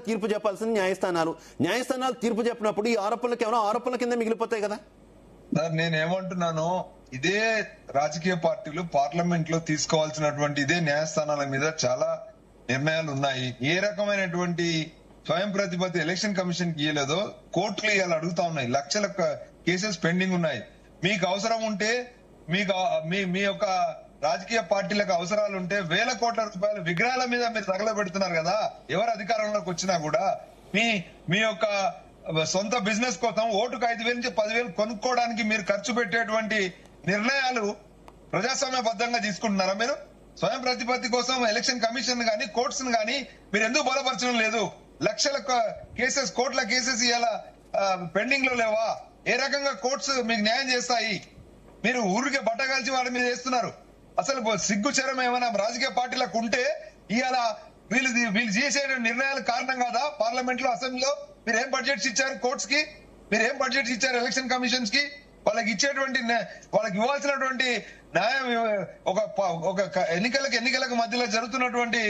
తీర్పు చెప్పాల్సిన న్యాయస్థానాలు తీర్పు చెప్పినప్పుడు ఈ ఆరోపణలు కేవలం ఆరోపణల కింద మిగిలిపోతాయి కదా. సార్ నేనేమంటున్నాను, ఇదే రాజకీయ పార్టీలు పార్లమెంట్ లో తీసుకోవాల్సినటువంటి ఇదే న్యాయస్థానాల మీద చాలా నిర్ణయాలు ఉన్నాయి. ఏ రకమైనటువంటి స్వయం ప్రతిపత్తి ఎలక్షన్ కమిషన్ కి ఇయ్యలేదో కోర్టులు ఇవాళ అడుగుతా ఉన్నాయి. లక్షల కేసెస్ పెండింగ్ ఉన్నాయి. మీకు అవసరం ఉంటే మీకు మీ యొక్క రాజకీయ పార్టీలకు అవసరాలు ఉంటే వేల కోట్ల రూపాయల విగ్రహాల మీద మీరు తగలబెడుతున్నారు కదా. ఎవరు అధికారంలోకి వచ్చినా కూడా మీ యొక్క సొంత బిజినెస్ కోసం ఓటుకు 5,000 నుంచి 10,000 కొనుక్కోవడానికి మీరు ఖర్చు పెట్టేటువంటి నిర్ణయాలు ప్రజాస్వామ్యబద్ధంగా తీసుకుంటున్నారా? మీరు స్వయం ప్రతిపత్తి కోసం ఎలక్షన్ కమిషన్ గానీ కోర్ట్స్ గానీ మీరు ఎందుకు బలపరచడం లేదు? లక్షల కేసెస్, కోట్ల కేసెస్ ఇవాళ పెండింగ్ లో లేవా? ఏ రకంగా కోర్ట్స్ మీకు న్యాయం చేస్తాయి? మీరు ఊరికే బట్టగాల్చి వాడి మీద చేస్తున్నారు. అసలు సిగ్గుచరం ఏమైనా రాజకీయ పార్టీలకు ఉంటే ఇవాళ వీళ్ళు చేసే నిర్ణయాలు కారణం కాదా? పార్లమెంట్ లో, అసెంబ్లీలో మీరు ఏం బడ్జెట్స్ ఇచ్చారు కోర్ట్స్ కి? మీరు ఏం బడ్జెట్స్ ఇచ్చారు ఎలక్షన్ కమిషన్స్ కి? వాళ్ళకి ఇచ్చేటువంటి, వాళ్ళకి ఇవ్వాల్సినటువంటి న్యాయం ఒక ఎన్నికలకు మధ్యలో జరుగుతున్నటువంటి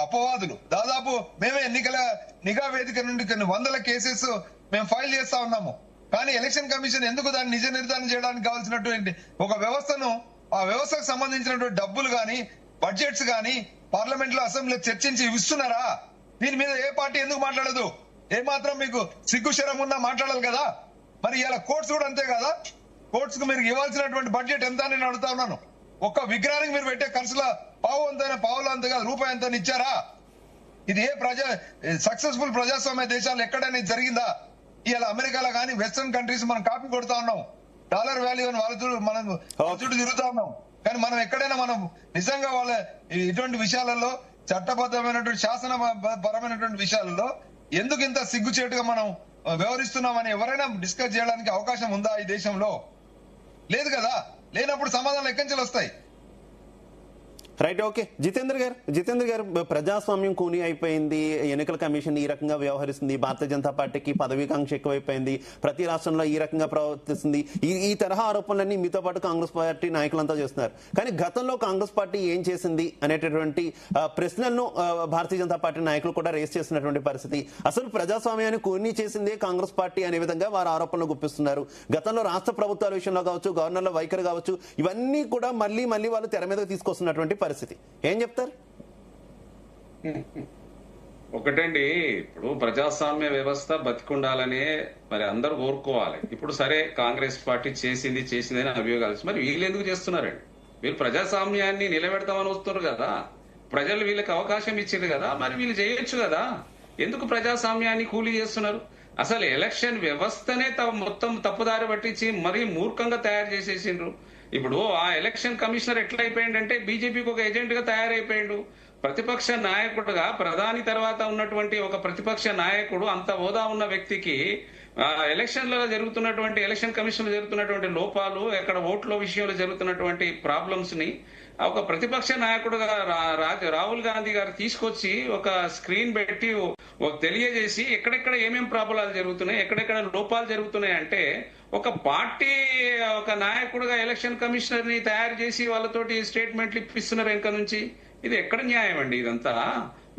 అపవాదులు. దాదాపు మేమే ఎన్నికల నిఘా వేదిక నుండి కొన్ని వందల కేసెస్ మేము ఫైల్ చేస్తా ఉన్నాము. కానీ ఎలక్షన్ కమిషన్ ఎందుకు దాన్ని నిజ నిర్ధారణ చేయడానికి కావాల్సినటువంటి ఒక వ్యవస్థను, ఆ వ్యవస్థకు సంబంధించినటువంటి డబ్బులు గాని బడ్జెట్స్ గాని పార్లమెంట్ లో, అసెంబ్లీలో చర్చించి ఇస్తున్నారా? దీని మీద ఏ పార్టీ ఎందుకు మాట్లాడదు? ఏమాత్రం మీకు సిగ్గు శరం ఉన్నా మాట్లాడాలి కదా. మరి ఇలా కోర్ట్స్ కూడా అంతే కదా. కోర్ట్స్ కు మీరు ఇవ్వాల్సినటువంటి బడ్జెట్ ఎంత అని నేను అడుగుతా ఉన్నాను. ఒక్క విగ్రహానికి మీరు పెట్టే ఖర్చుల పావులు అంత కాదు, రూపాయి ఎంత ఇచ్చారా? ఇది ఏ సక్సెస్ఫుల్ ప్రజాస్వామ్య దేశాలు ఎక్కడైనా జరిగిందా? ఇవాళ అమెరికాలో కానీ వెస్టర్న్ కంట్రీస్ మనం కాపీ కొడతా ఉన్నాం. డాలర్ వాల్యూ అని మనం చుట్టూ తిరుగుతా ఉన్నాం. కానీ మనం ఎక్కడైనా మనం నిజంగా వాళ్ళ ఇటువంటి విషయాలలో, చట్టబద్ధమైనటువంటి శాసనపరమైనటువంటి విషయాలలో ఎందుకు ఇంత సిగ్గుచేటుగా మనం వ్యవహరిస్తున్నామని ఎవరైనా డిస్కస్ చేయడానికి అవకాశం ఉందా ఈ దేశంలో? లేదు కదా. లేనప్పుడు సమాధానాలు ఎక్కడి నుంచి వస్తాయి? Right, okay. జితేంద్ర గారు, ప్రజాస్వామ్యం కూని అయిపోయింది, ఎన్నికల కమిషన్ ఈ రకంగా వ్యవహరిస్తుంది, భారతీయ జనతా పార్టీకి పదవీకాంక్ష ఎక్కువైపోయింది, ప్రతి రాష్ట్రంలో ఈ రకంగా ప్రవర్తిస్తుంది, ఈ తరహా ఆరోపణలన్నీ మీతో పాటు కాంగ్రెస్ పార్టీ నాయకులంతా చేస్తున్నారు. కానీ గతంలో కాంగ్రెస్ పార్టీ ఏం చేసింది అనేటటువంటి ప్రశ్నలను భారతీయ జనతా పార్టీ నాయకులు కూడా రేస్ చేసినటువంటి పరిస్థితి. అసలు ప్రజాస్వామ్యాన్ని కూని చేసిందే కాంగ్రెస్ పార్టీ అనే విధంగా వారు ఆరోపణలు గుప్పిస్తున్నారు. గతంలో రాష్ట్ర ప్రభుత్వాల విషయంలో కావచ్చు, గవర్నర్ల వైఖరి కావచ్చు, ఇవన్నీ కూడా మళ్ళీ వాళ్ళు తెర మీదకి తీసుకొస్తున్నటువంటి పరిస్థితి. ఏం చెప్తారు? ఒకటండి, ఇప్పుడు ప్రజాస్వామ్య వ్యవస్థ బతికుండాలనే మరి అందరూ కోరుకోవాలి. ఇప్పుడు సరే కాంగ్రెస్ పార్టీ చేసిందని అభియోగాలు, మరి వీళ్ళు ఎందుకు చేస్తున్నారండి? వీళ్ళు ప్రజాస్వామ్యాన్ని నిలబెడతామని వస్తున్నారు కదా, ప్రజలు వీళ్ళకి అవకాశం ఇచ్చారు కదా, మరి వీళ్ళు చేయొచ్చు కదా. ఎందుకు ప్రజాస్వామ్యాన్ని కూలీ చేస్తున్నారు? అసలు ఎలక్షన్ వ్యవస్థనే మొత్తం తప్పుదారి పట్టించి మరీ మూర్ఖంగా తయారు చేసేసిండ్రు. ఇప్పుడు ఆ ఎలక్షన్ కమిషనర్ ఎట్లా అయిపోయిందంటే బీజేపీకి ఒక ఏజెంట్ గా తయారైపోయిండు. ప్రతిపక్ష నాయకుడుగా ప్రధాని తర్వాత ఉన్నటువంటి ఒక ప్రతిపక్ష నాయకుడు, అంత హోదా ఉన్న వ్యక్తికి ఎలక్షన్లలో జరుగుతున్నటువంటి, ఎలక్షన్ కమిషన్ లో జరుగుతున్నటువంటి లోపాలు, ఎక్కడ ఓట్ల విషయంలో జరుగుతున్నటువంటి ప్రాబ్లమ్స్ ని ఒక ప్రతిపక్ష నాయకుడుగా రాహుల్ గాంధీ గారు తీసుకొచ్చి ఒక స్క్రీన్ పెట్టి తెలియజేసి ఎక్కడెక్కడ ఏమేం ప్రాబ్లాలు జరుగుతున్నాయి, ఎక్కడెక్కడ లోపాలు జరుగుతున్నాయి అంటే ఒక పార్టీ, ఒక నాయకుడుగా ఎలక్షన్ కమిషనర్ ని తయారు చేసి వాళ్ళతోటి స్టేట్మెంట్లు ఇప్పిస్తున్నారు వెనక నుంచి. ఇది ఎక్కడ న్యాయం అండి ఇదంతా?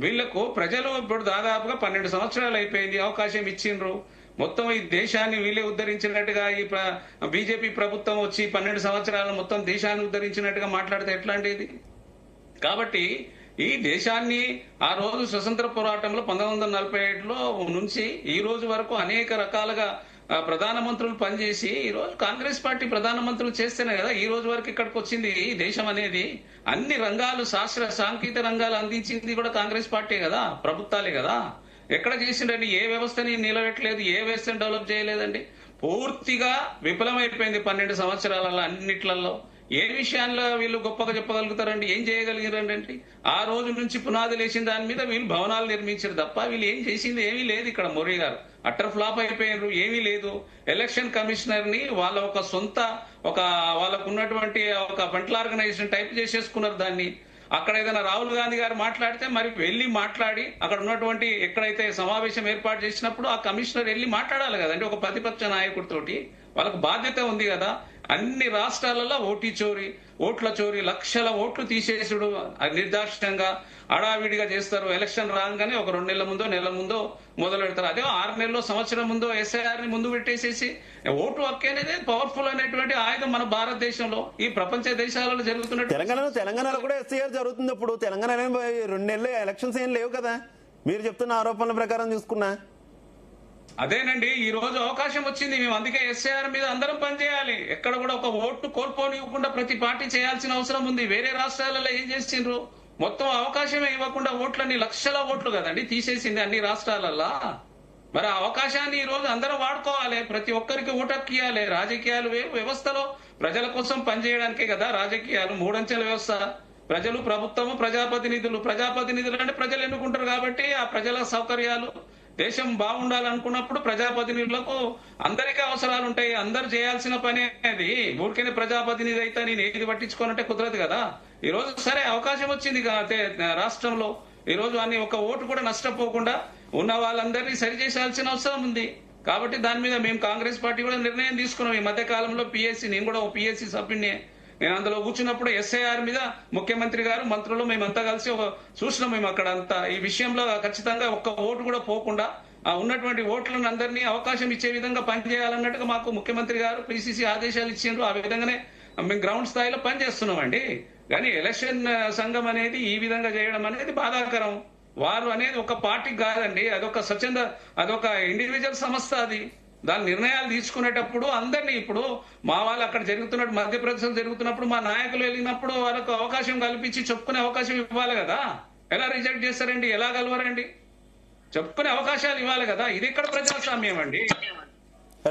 వీళ్లకు ప్రజలు ఇప్పుడు దాదాపుగా 12 సంవత్సరాలు అయిపోయింది, అవకాశం ఇచ్చిండ్రు. మొత్తం ఈ దేశాన్ని వీళ్ళే ఉద్ధరించినట్టుగా ఈ బీజేపీ ప్రభుత్వం వచ్చి 12 సంవత్సరాలు మొత్తం దేశాన్ని ఉద్ధరించినట్టుగా మాట్లాడితే ఎట్లాంటిది? కాబట్టి ఈ దేశాన్ని ఆ రోజు స్వతంత్ర పోరాటంలో 1947లో నుంచి ఈ రోజు వరకు అనేక రకాలుగా ప్రధానమంత్రులు పనిచేసి ఈ రోజు కాంగ్రెస్ పార్టీ ప్రధానమంత్రులు చేస్తేనే కదా ఈ రోజు వరకు ఇక్కడికి వచ్చింది ఈ దేశం అనేది. అన్ని రంగాలు, శాస్త్ర సాంకేతిక రంగాలు అందించింది కూడా కాంగ్రెస్ పార్టీ కదా, ప్రభుత్వాలే కదా. ఎక్కడ చేసిండండి? ఏ వ్యవస్థని నిలబెట్టలేదు, ఏ వ్యవస్థని డెవలప్ చేయలేదండి. పూర్తిగా విఫలమైపోయింది 12 సంవత్సరాలలో అన్నిట్లలో. ఏ విషయాల్లో వీళ్ళు గొప్పగా చెప్పగలుగుతారండి? ఏం చేయగలిగారండి? ఆ రోజు నుంచి పునాది లేచిన దాని మీద వీళ్ళు భవనాలు నిర్మించారు తప్ప వీళ్ళు ఏం చేసింది ఏమీ లేదు. ఇక్కడ మోడీ గారు అట్టర్ ఫ్లాప్ అయిపోయారు, ఏమీ లేదు. ఎలక్షన్ కమిషనర్ ని వాళ్ళ ఒక సొంత వాళ్ళకు ఉన్నటువంటి ఒక మెంటల్ ఆర్గనైజేషన్ టైప్ చేసేసుకున్నారు దాన్ని. అక్కడ ఏదైనా రాహుల్ గాంధీ గారు మాట్లాడితే మరి వెళ్లి మాట్లాడి అక్కడ ఉన్నటువంటి ఎక్కడైతే సమావేశం ఏర్పాటు చేసినప్పుడు ఆ కమిషనర్ వెళ్లి మాట్లాడాలి కదండి ఒక ప్రతిపక్ష నాయకుడితోటి. వాళ్ళకు బాధ్యత ఉంది కదా. అన్ని రాష్ట్రాలలో ఓట్ల చోరీ, లక్షల ఓట్లు తీసేసుడు నిర్దాక్షిణ్యంగా హడావిడిగా చేస్తారు. ఎలక్షన్ రాగానే ఒక 2 నెలల ముందో నెల ముందో మొదలు పెడతారు. అదే 6 నెలల్లో సంవత్సరం ముందో SIR ని ముందు పెట్టేసేసి ఓటు హక్కు అనేది పవర్ఫుల్ అనేటువంటి ఆయుధం మన భారతదేశంలో, ఈ ప్రపంచ దేశాలలో జరుగుతున్నట్టు. తెలంగాణలో కూడా SIR జరుగుతుంది. ఇప్పుడు తెలంగాణ 2 నెలలు ఎలక్షన్స్ ఏం లేవు కదా, మీరు చెప్తున్న ఆరోపణల ప్రకారం చూసుకున్నా. అదేనండి, ఈ రోజు అవకాశం వచ్చింది. మేము అందుకే SIR మీద అందరం పనిచేయాలి. ఎక్కడ కూడా ఒక ఓటు కోల్పోనివ్వకుండా ప్రతి పార్టీ చేయాల్సిన అవసరం ఉంది. వేరే రాష్ట్రాలలో ఏం చేసిండ్రు, మొత్తం అవకాశమే ఇవ్వకుండా ఓట్లన్నీ లక్షల ఓట్లు కదండి తీసేసింది అన్ని రాష్ట్రాలల్లో. మరి ఆ అవకాశాన్ని ఈ రోజు అందరం వాడుకోవాలి. ప్రతి ఒక్కరికి ఓటు హక్కు ఇవ్వాలి. రాజకీయాలు వేరు, వ్యవస్థలో ప్రజల కోసం పనిచేయడానికే కదా రాజకీయాలు. 3 అంచెల వ్యవస్థ, ప్రజలు, ప్రభుత్వము, ప్రజాప్రతినిధులు అంటే ప్రజలు ఎన్నుకుంటారు కాబట్టి ఆ ప్రజల సౌకర్యాలు, దేశం బాగుండాలనుకున్నప్పుడు ప్రజాప్రతినిధులకు అందరికీ అవసరాలు ఉంటాయి. అందరు చేయాల్సిన పని అది. ఊరికనే ప్రజాప్రతినిధి అయితే నేను ఏది పట్టించుకోనంటే కుదరదు కదా. ఈ రోజు సరే అవకాశం వచ్చింది రాష్ట్రంలో. ఈ రోజు అన్ని ఒక ఓటు కూడా నష్టపోకుండా ఉన్న వాళ్ళందరినీ సరిచేసాల్సిన అవసరం ఉంది. కాబట్టి దాని మీద మేము కాంగ్రెస్ పార్టీ కూడా నిర్ణయం తీసుకున్నాం. ఈ మధ్య కాలంలో నేను కూడా PSC సభ్యుడిని. నేను అందులో కూర్చున్నప్పుడు SIR మీద ముఖ్యమంత్రి గారు, మంత్రులు, మేమంతా కలిసి చూసినాం. మేము అక్కడ అంతా ఈ విషయంలో ఖచ్చితంగా ఒక్క ఓటు కూడా పోకుండా ఆ ఉన్నటువంటి ఓట్లను అందరినీ అవకాశం ఇచ్చే విధంగా పనిచేయాలన్నట్టుగా మాకు ముఖ్యమంత్రి గారు PCC ఆదేశాలు ఇచ్చిండ్రు. ఆ విధంగానే మేము గ్రౌండ్ స్థాయిలో పనిచేస్తున్నామండి. కానీ ఎలక్షన్ సంఘం అనేది ఈ విధంగా చేయడం అనేది బాధాకరం. వారు అనేది ఒక పార్టీకి కాదండి, అదొక ఇండివిజువల్ సంస్థ. అది దాని నిర్ణయాలు తీసుకునేటప్పుడు అందరినీ, ఇప్పుడు మా వాళ్ళు అక్కడ జరుగుతున్నట్టు మధ్యప్రదేశ్ జరుగుతున్నప్పుడు మా నాయకులు వెళ్ళినప్పుడు వాళ్ళకు అవకాశం కల్పించి చెప్పుకునే అవకాశం ఇవ్వాలి కదా. ఎలా రిజెక్ట్ చేస్తారండి, ఎలా కలవరండి? చెప్పుకునే అవకాశాలు ఇవ్వాలి కదా. ఇది ఎక్కడ ప్రజాస్వామ్యం అండి?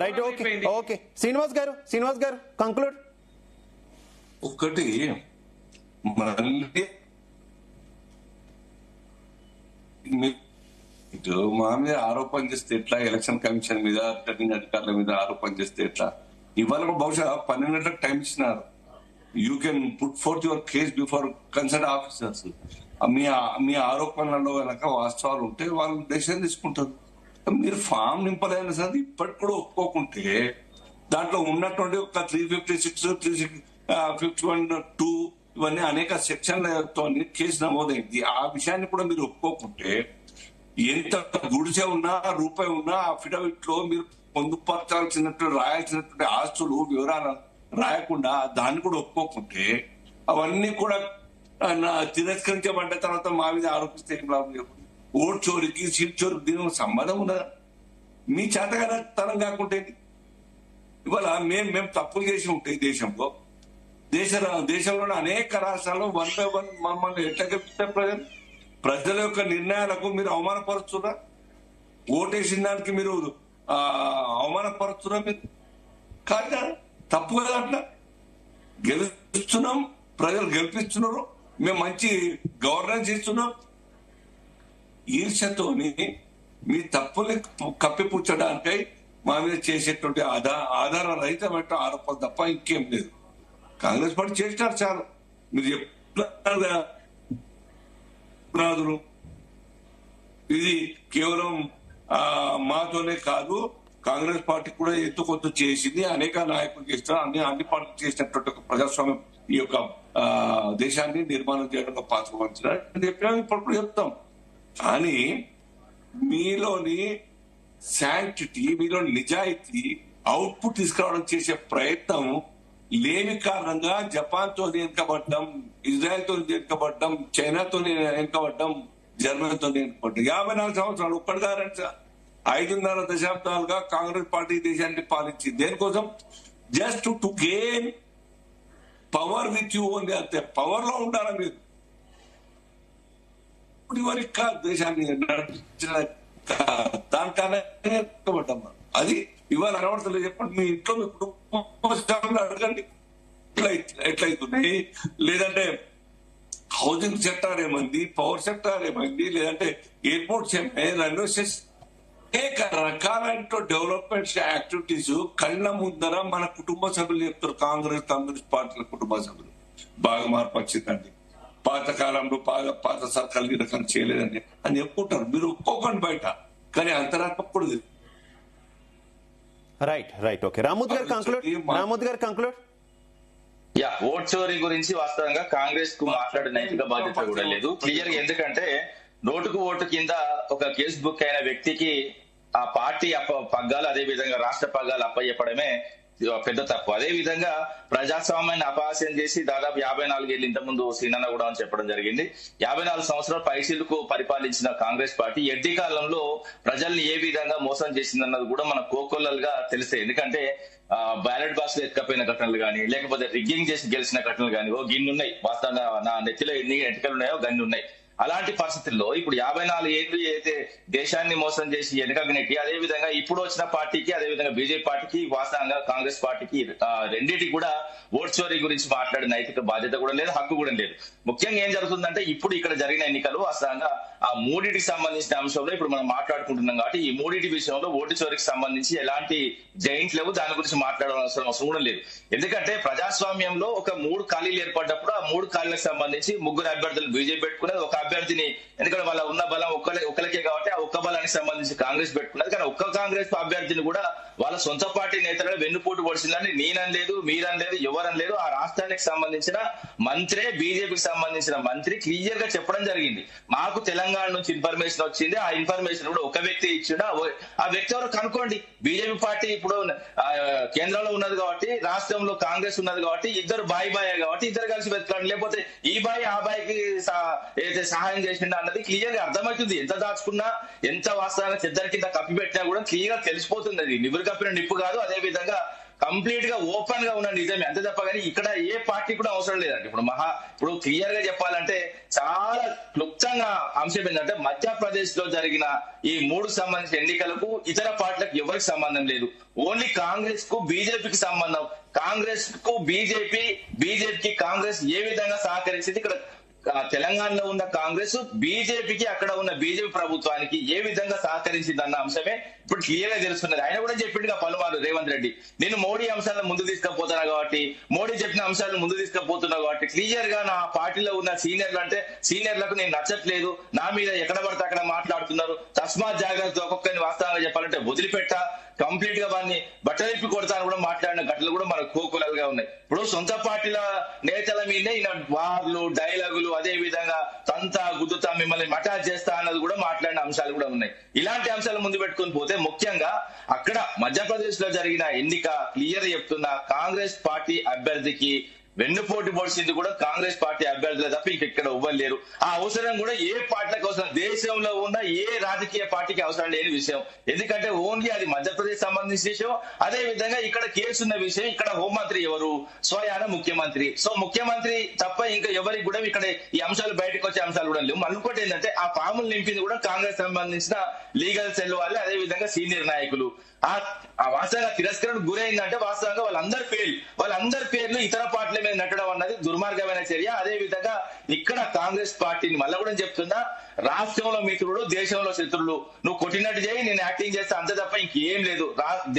Right, okay. శ్రీనివాస్ గారు కంక్లూడ్. ఒకటి, మళ్ళీ మా మీద ఆరోపణ చేస్తే ఎట్లా, ఎలక్షన్ కమిషన్ మీద, రిటర్నింగ్ అధికారుల మీద ఆరోపణ చేస్తే ఎట్లా? ఇవాళ బహుశా 12 గంటలకు టైం ఇచ్చినారు. You can put forth your case before concern officers. మీ ఆరోపణలలో కనుక వాస్తవాలు ఉంటే వాళ్ళు డెసిషన్ తీసుకుంటారు. మీరు ఫామ్ నింపలేని సార్ ఇప్పటికి కూడా ఒప్పుకోకుంటే దాంట్లో ఉన్నటువంటి ఒక 356, 351(2) ఇవన్నీ అనేక సెక్షన్లతో కేసు నమోదైంది. ఆ విషయాన్ని కూడా మీరు ఒప్పుకోకుంటే, ఎంత గుడిసె ఉన్నా, రూపాయి ఉన్నా, అఫిడవిట్ లో మీరు రాయాల్సినటువంటి ఆస్తులు వివరాలు రాయకుండా దాన్ని కూడా ఒప్పుకోకుంటే, అవన్నీ కూడా తిరస్కరించబడ్డ తర్వాత మా మీద ఆరోపిస్తే ఏం లాభం లేదు. ఓటు చోరీకి, సీట్ చోరీకి దీనికి సంబంధం ఉన్నదా? మీ చేతగానే కాకుంటే ఇవాళ మేము తప్పులు చేసి ఉంటే దేశంలోని అనేక రాష్ట్రాల్లో 1 by 1 మమ్మల్ని ఎట్లా గెలుపుతారు? ప్రజల యొక్క నిర్ణయాలకు మీరు అవమానపరుస్తున్నా? ఓటేసిన దానికి మీరు అవమానపరుస్తున్నా? మీరు కాదు, తప్పు కదా. అట్లా గెలుస్తున్నాం, ప్రజలు గెలిపిస్తున్నారు, మేము మంచి గవర్నెన్స్ ఇస్తున్నాం. ఈర్ష్యతోని మీ తప్పుని కప్పిపుచ్చడానికై మా మీద చేసేటువంటి ఆధార రహితమైన ఆరోపణలు తప్ప ఇంకేం లేదు. కాంగ్రెస్ పార్టీ చేసినారు చాలు. మీరు చెప్తున్నారు ఇది కేవలం మాతోనే కాదు, కాంగ్రెస్ పార్టీ కూడా ఎంతో కొంత చేసింది, అనేక నాయకులు చేస్తారు, అన్ని పార్టీలు చేసినటువంటి ఒక ప్రజాస్వామ్యం ఈ యొక్క దేశాన్ని నిర్మాణం చేయడంలో పాత్ర వహించారు చెప్పినా ఇప్పుడు చెప్తాం. కానీ మీలోని శాంక్టిటీ, మీలోని నిజాయితీ, అవుట్పుట్ తీసుకురావడం చేసే ప్రయత్నం లేని కారణంగా జపాన్ తో వెనుకబడ్డం, ఇజ్రాయెల్ తో వెనుకబడ్డం, చైనాతో వెనుకబడ్డం, జర్మనీతో వెనుకబడ్డం. 54 సంవత్సరాలు ఒక్కడిగారంట 5.5 దశాబ్దాలుగా కాంగ్రెస్ పార్టీ దేశాన్ని పాలించింది. దేనికోసం? Just to gain power with you ఉంది. అంతే, పవర్ లో ఉండాలి మీరు. వరకు కాదు దేశాన్ని దానికన్నా అది ఇవాళ అనవడతలేదు. చెప్పండి, మీ ఇంట్లో మీ కుటుంబ అడగండి ఎట్లయితున్నాయి. లేదంటే హౌసింగ్ సెక్టార్ ఏమైంది, పవర్ సెక్టార్ ఏమైంది, లేదంటే ఎయిర్పోర్ట్స్ ఏమైంది, రైల్వే స్టేషన్, అనేక రకాలైన డెవలప్మెంట్ యాక్టివిటీస్ కళ్ళ ముందర మన కుటుంబ సభ్యులు చెప్తారు. కమ్యూనిస్ట్ పార్టీల కుటుంబ సభ్యులు బాగా మార్పు వచ్చిందండి, పాత కాలంలో పాత సర్కాలు ఈ రకాలు చేయలేదండి అని చెప్పుకుంటారు. మీరు ఒప్పుకోకండి బయట, కానీ అంతరాత్మ కూడా రైట్ ఓకే. రామోద్ గారు కంక్లూడ్. ఓట్ చోరీ గురించి వాస్తవంగా కాంగ్రెస్ కు మాట్లాడే నైతిక బాధ్యత కూడా లేదు క్లియర్ గా. ఎందుకంటే నోటుకు ఓటు కింద ఒక కేసు బుక్ అయిన వ్యక్తికి ఆ పార్టీ పగ్గాలు అదే విధంగా రాష్ట్ర పగ్గాలు అప్పయ్యపడమే పెద్ద తప్పు. అదే విధంగా ప్రజాస్వామ్యాన్ని అపహాస్యం చేసి దాదాపు 54 ఏళ్ళు ఇంతకుముందు సీనన్న కూడా అని చెప్పడం జరిగింది. 54 సంవత్సరాలు పైసీలకు పరిపాలించిన కాంగ్రెస్ పార్టీ ఎడ్డి కాలంలో ప్రజల్ని ఏ విధంగా మోసం చేసిందన్నది కూడా మన కోకొల్లలుగా తెలుస్తాయి. ఎందుకంటే బ్యాలెట్ బాక్స్ లో ఎత్తుకపోయిన ఘటనలు కానీ, లేకపోతే రిగ్గింగ్ చేసి గెలిచిన ఘటనలు కానీ గిన్ని ఉన్నాయి. వాస్తవంగా నా నెత్తిలో ఎన్ని ఎన్నికలు ఉన్నాయో గన్ని ఉన్నాయి. అలాంటి పరిస్థితుల్లో ఇప్పుడు 54 ఏళ్ళు అయితే దేశాన్ని మోసం చేసి వెనుకకు నెట్టి, అదే విధంగా ఇప్పుడు వచ్చిన పార్టీకి, అదే విధంగా బీజేపీ పార్టీకి, వాస్తవంగా కాంగ్రెస్ పార్టీకి రెండింటికి కూడా ఓట్ చోరీ గురించి మాట్లాడే నైతిక బాధ్యత కూడా లేదు, హక్కు కూడా లేదు. ముఖ్యంగా ఏం జరుగుతుందంటే ఇప్పుడు ఇక్కడ జరిగిన ఎన్నికలు వాస్తవంగా ఆ మూడింటికి సంబంధించిన అంశంలో ఇప్పుడు మనం మాట్లాడుకుంటున్నాం కాబట్టి ఈ మూడింటి విషయంలో ఓటు చోరీకి సంబంధించి ఎలాంటి జైంట్ లేవు, దాని గురించి మాట్లాడాల్సిన అవసరం కూడా లేదు. ఎందుకంటే ప్రజాస్వామ్యంలో ఒక 3 ఖాళీలు ఏర్పడ్డప్పుడు ఆ 3 ఖాళీలకు సంబంధించి 3 అభ్యర్థులు బీజేపీ పెట్టుకునేది, ఒక అభ్యర్థిని ఎందుకంటే వాళ్ళ ఉన్న బలం ఒక్కరికే కాబట్టి ఆ ఒక్క బలానికి సంబంధించి కాంగ్రెస్ పెట్టుకున్నది. కానీ ఒక్క కాంగ్రెస్ అభ్యర్థిని కూడా వాళ్ళ సొంత పార్టీ నేతలు వెన్నుపోటు పొడిచిందని నేననలేదు, మీరనలేదు, ఎవరనలేదు. ఆ రాష్ట్రానికి సంబంధించిన మంత్రే, బీజేపీకి సంబంధించిన మంత్రి క్లియర్ గా చెప్పడం జరిగింది. మాకు తెలంగాణ నుంచి ఇన్ఫర్మేషన్ వచ్చింది, ఆ ఇన్ఫర్మేషన్ కూడా ఒక వ్యక్తి ఇచ్చిండు, ఆ వ్యక్తి ఎవరో కనుక్కోండి. బీజేపీ పార్టీ ఇప్పుడు కేంద్రంలో ఉన్నది కాబట్టి, రాష్ట్రంలో కాంగ్రెస్ ఉన్నది కాబట్టి ఇద్దరు బాయ్ కాబట్టి ఇద్దరు కలిసి వెతకండి. లేకపోతే ఈ బాయ్ ఆ బాయ్కి ఏదైతే సహాయం చేసిండ అన్నది క్లియర్ గా అర్థమవుతుంది. ఎంత దాచుకున్నా, ఎంత వాస్తవంగా చెద్దరి కింద కప్పి పెట్టినా కూడా క్లియర్ గా తెలిసిపోతుంది. అది నిబురు కప్పిన నిప్పు కాదు. అదే విధంగా కంప్లీట్ గా ఓపెన్ గా ఉన్న నిజమే, అంతే తప్ప కానీ ఇక్కడ ఏ పార్టీ కూడా అవసరం లేదండి. ఇప్పుడు క్లియర్ గా చెప్పాలంటే చాలా క్లుప్తంగా అంశం ఏంటంటే మధ్యప్రదేశ్ లో జరిగిన ఈ 3 సంబంధించిన ఎన్నికలకు ఇతర పార్టీలకు ఎవరికి సంబంధం లేదు. ఓన్లీ కాంగ్రెస్ కు బీజేపీకి సంబంధం. కాంగ్రెస్ కు బీజేపీకి కాంగ్రెస్ ఏ విధంగా సహకరించింది, ఇక్కడ తెలంగాణలో ఉన్న కాంగ్రెస్ బీజేపీకి, అక్కడ ఉన్న బీజేపీ ప్రభుత్వానికి ఏ విధంగా సహకరించింది అన్న అంశమే ఇప్పుడు క్లియర్ గా తెలుస్తున్నది. ఆయన కూడా చెప్పిండుగా పలుమారు రేవంత్ రెడ్డి, నేను మోడీ అంశాలను ముందు తీసుకుపోతున్నా కాబట్టి, మోడీ చెప్పిన అంశాలను ముందు తీసుకుపోతున్నా కాబట్టి క్లియర్ గా నా పార్టీలో ఉన్న సీనియర్లకు నేను నచ్చట్లేదు, నా మీద ఎక్కడ పడితే అక్కడ మాట్లాడుతున్నారు, తస్మాత్ జాగ్రత్త, ఒక్కొక్కరిని వాస్తవంగా చెప్పాలంటే వదిలిపెట్టా, కంప్లీట్ గా వాడిని బట్టలిప్పి కొడతాను కూడా మాట్లాడిన ఘటనలు కూడా మనకు కోకులలుగా ఉన్నాయి. ఇప్పుడు సొంత పార్టీల నేతల మీదే ఈయన వార్లు, డైలాగులు, అదే విధంగా తంతా గుద్దుతా, మిమ్మల్ని మటాజ్ చేస్తా అన్నది కూడా మాట్లాడిన అంశాలు కూడా ఉన్నాయి. ఇలాంటి అంశాలు ముందు పెట్టుకుని పోతే ముఖ్యంగా అక్కడ మధ్యప్రదేశ్ లో జరిగిన ఎన్నిక క్లియర్ చెప్తున్న కాంగ్రెస్ పార్టీ అభ్యర్థికి వెన్నుపోటు పొడిచింది కూడా కాంగ్రెస్ పార్టీ అభ్యర్థులు తప్ప ఇక్కడ ఇవ్వలేరు. ఆ అవసరం కూడా ఏ పార్టీలకు అవసరం, దేశంలో ఉన్న ఏ రాజకీయ పార్టీకి అవసరం లేని విషయం. ఎందుకంటే ఓన్లీ అది మధ్యప్రదేశ్ సంబంధించిన విషయం. అదే విధంగా ఇక్కడ కేసున్న విషయం, ఇక్కడ హోంమంత్రి ఎవరు, స్వయాన ముఖ్యమంత్రి. సో ముఖ్యమంత్రి తప్ప ఇంకా ఎవరికి కూడా ఇక్కడ ఈ అంశాలు బయటకు వచ్చే అంశాలు కూడా లేవు. మళ్ళీ ఏంటంటే ఆ ఫాములు నింపింది కూడా కాంగ్రెస్ సంబంధించిన లీగల్ సెల్ వాళ్ళు, అదే విధంగా సీనియర్ నాయకులు. ఆ వాస్తవంగా తిరస్కరణకు గురైందంటే వాస్తవంగా వాళ్ళందరి పేర్లు ఇతర పార్టీల మీద నెట్టడం అన్నది దుర్మార్గమైన చర్య. అదే విధంగా ఇక్కడ కాంగ్రెస్ పార్టీని మళ్ళీ కూడా చెప్తున్నా, రాష్ట్రంలో మిత్రుడు, దేశంలో శత్రులు. నువ్వు కొట్టినట్టు చేయి, నేను యాక్టింగ్ చేస్తా, అంతే తప్ప ఇంకేం లేదు.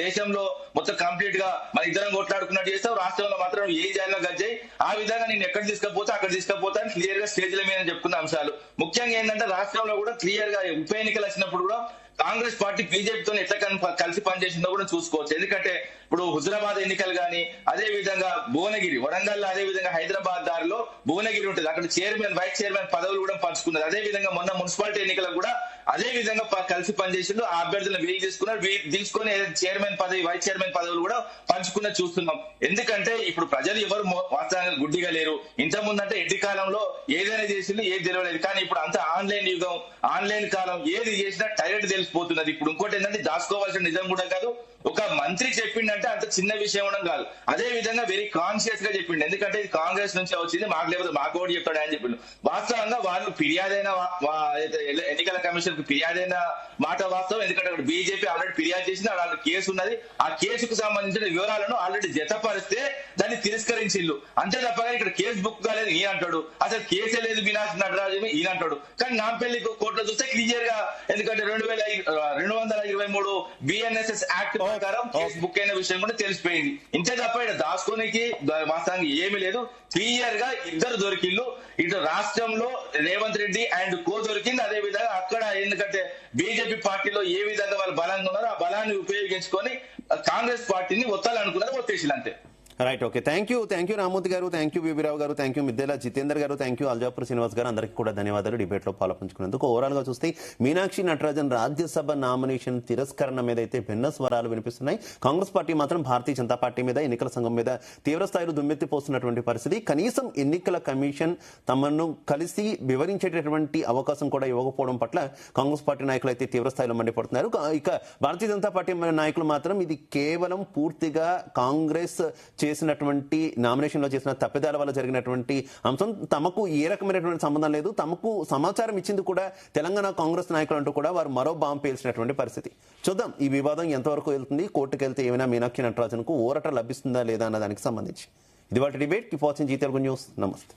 దేశంలో మొత్తం కంప్లీట్ గా మన ఇద్దరం కొట్లాడుకున్నట్టు చేస్తావు, రాష్ట్రంలో మాత్రం ఏ జాయిలో గజ్జాయి. ఆ విధంగా నేను ఎక్కడ తీసుకపోతా అక్కడ తీసుకపోతా అని క్లియర్ గా స్టేజ్ల మీద చెప్పుకున్న అంశాలు. ముఖ్యంగా ఏంటంటే రాష్ట్రంలో కూడా క్లియర్ గా ఉప ఎన్నికలు వచ్చినప్పుడు కూడా కాంగ్రెస్ పార్టీ బీజేపీతో ఎట్లా కలిసి పనిచేసిందో కూడా చూసుకోవచ్చు. ఎందుకంటే ఇప్పుడు హుజరాబాద్ ఎన్నికలు కానీ, అదే విధంగా భువనగిరి, వరంగల్, అదే విధంగా హైదరాబాద్ దారిలో భువనగిరి ఉంటుంది, అక్కడ చైర్మన్, వైస్ చైర్మన్ పదవులు కూడా పంచుకున్నారు. అదే విధంగా మొన్న మున్సిపాలిటీ ఎన్నికలకు కూడా అదే విధంగా కలిసి పనిచేసిండు. ఆ అభ్యర్థులను వీలు తీసుకొని చైర్మన్ పదవి, వైస్ చైర్మన్ పదవులు కూడా పంచుకున్న చూస్తున్నాం. ఎందుకంటే ఇప్పుడు ప్రజలు ఎవరు వాస్తవంగా గుడ్డిగా లేరు. ఇంతకుముందు అంటే ఎడ్డి కాలంలో ఏదైనా చేసిండు, ఏది తెలియలేదు. కానీ ఇప్పుడు అంతా ఆన్లైన్ యుగం, ఆన్లైన్ కాలం, ఏది చేసినా డైరెక్ట్ తెలిసిపోతున్నది. ఇప్పుడు ఇంకోటి ఏంటంటే దాచుకోవాల్సిన నిజం కూడా కాదు, ఒక మంత్రి చెప్పిండంటే అంత చిన్న విషయం ఉండడం కాదు. అదే విధంగా వెరీ కాన్షియస్ గా చెప్పిండు. ఎందుకంటే ఇది కాంగ్రెస్ నుంచి వచ్చింది, మాకు లేకపోతే మాకు ఓడి చెప్తాడు అని చెప్పిండు. వాస్తవంగా వాళ్ళు ఫిర్యాదైన ఎన్నికల కమిషన్ కు ఫిర్యాదైన మాట వాస్తవం. ఎందుకంటే అక్కడ బీజేపీ ఆల్రెడీ ఫిర్యాదు చేసింది, అలాంటి కేసు ఉన్నది. ఆ కేసుకు సంబంధించిన వివరాలను ఆల్రెడీ జతపరిస్తే దాన్ని తిరస్కరించిల్లు, అంతే తప్పగా ఇక్కడ కేసు బుక్ కాలేదు ఈయన అంటాడు, అసలు కేసే లేదు మీనాక్షి నటరాజు ఈయన అంటాడు. కానీ నాంపల్లి కోర్టులో చూస్తే క్లియర్ గా, ఎందుకంటే 2223 BNSS యాక్ట్ ప్రకారం కేసు బుక్ అయిన విషయం కూడా తెలిసిపోయింది. ఇంతే తప్ప ఇక్కడ దాచుకోనికి వాస్తవానికి ఏమీ లేదు. క్లియర్ గా ఇద్దరు దొరికిళ్ళు. ఇటు రాష్ట్రంలో రేవంత్ రెడ్డి అండ్ కో దొరికింది, అదే విధంగా అక్కడ ఎందుకంటే బీజేపీ పార్టీలో ఏ విధంగా వాళ్ళు బలంగా ఉన్నారో ఆ బలాన్ని ఉపయోగించుకొని కాంగ్రెస్ పార్టీని ఒత్తాలనుకున్నారు, ఒత్తేసిలు అంతే. Right, okay, thank you Rammurthy గారు, థ్యాంక్ యూ బీబీరావు గారు, థ్యాంక్ యూ మిద్దెల జితేందర్ గారు, థ్యాంక్ యూ అల్జాపూర్ శ్రీనివాస్ గారు, అందరికీ కూడా ధన్యవాదాలు డిబేట్లో పాల్పంచుకున్నందుకు. ఓవరాల్ గా చూస్తే మీనాక్షి నటరాజన్ రాజ్యసభ నామినేషన్ తిరస్కరణ మీద అయితే భిన్న స్వరాలు వినిపిస్తున్నాయి. కాంగ్రెస్ పార్టీ మాత్రం భారతీయ జనతా పార్టీ మీద, ఎన్నికల సంఘం మీద తీవ్ర స్థాయిలో దుమ్మెత్తిపోస్తున్నటువంటి పరిస్థితి. కనీసం ఎన్నికల కమిషన్ తమను కలిసి వివరించేటటువంటి అవకాశం కూడా ఇవ్వకపోవడం పట్ల కాంగ్రెస్ పార్టీ నాయకులు అయితే తీవ్ర స్థాయిలో మండిపడుతున్నారు. ఇక భారతీయ జనతా పార్టీ నాయకులు మాత్రం ఇది కేవలం పూర్తిగా కాంగ్రెస్ చేసినటువంటి నామినేషన్ లో చేసిన తప్పిదాల వల్ల జరిగినటువంటి అంశం, తమకు ఏ రకమైనటువంటి సంబంధం లేదు, తమకు సమాచారం ఇచ్చింది కూడా తెలంగాణ కాంగ్రెస్ నాయకులు అంటూ కూడా వారు మరో బాంబు పేల్చినటువంటి పరిస్థితి. చూద్దాం ఈ వివాదం ఎంతవరకు వెళ్తుంది, కోర్టుకు వెళ్తే ఏమైనా మీనాక్షి నటరాజన్కు ఊరట లభిస్తుందా లేదా అన్న దానికి సంబంధించి. ఇది వాటి debate. Keep watching Zee Telugu news. నమస్తే.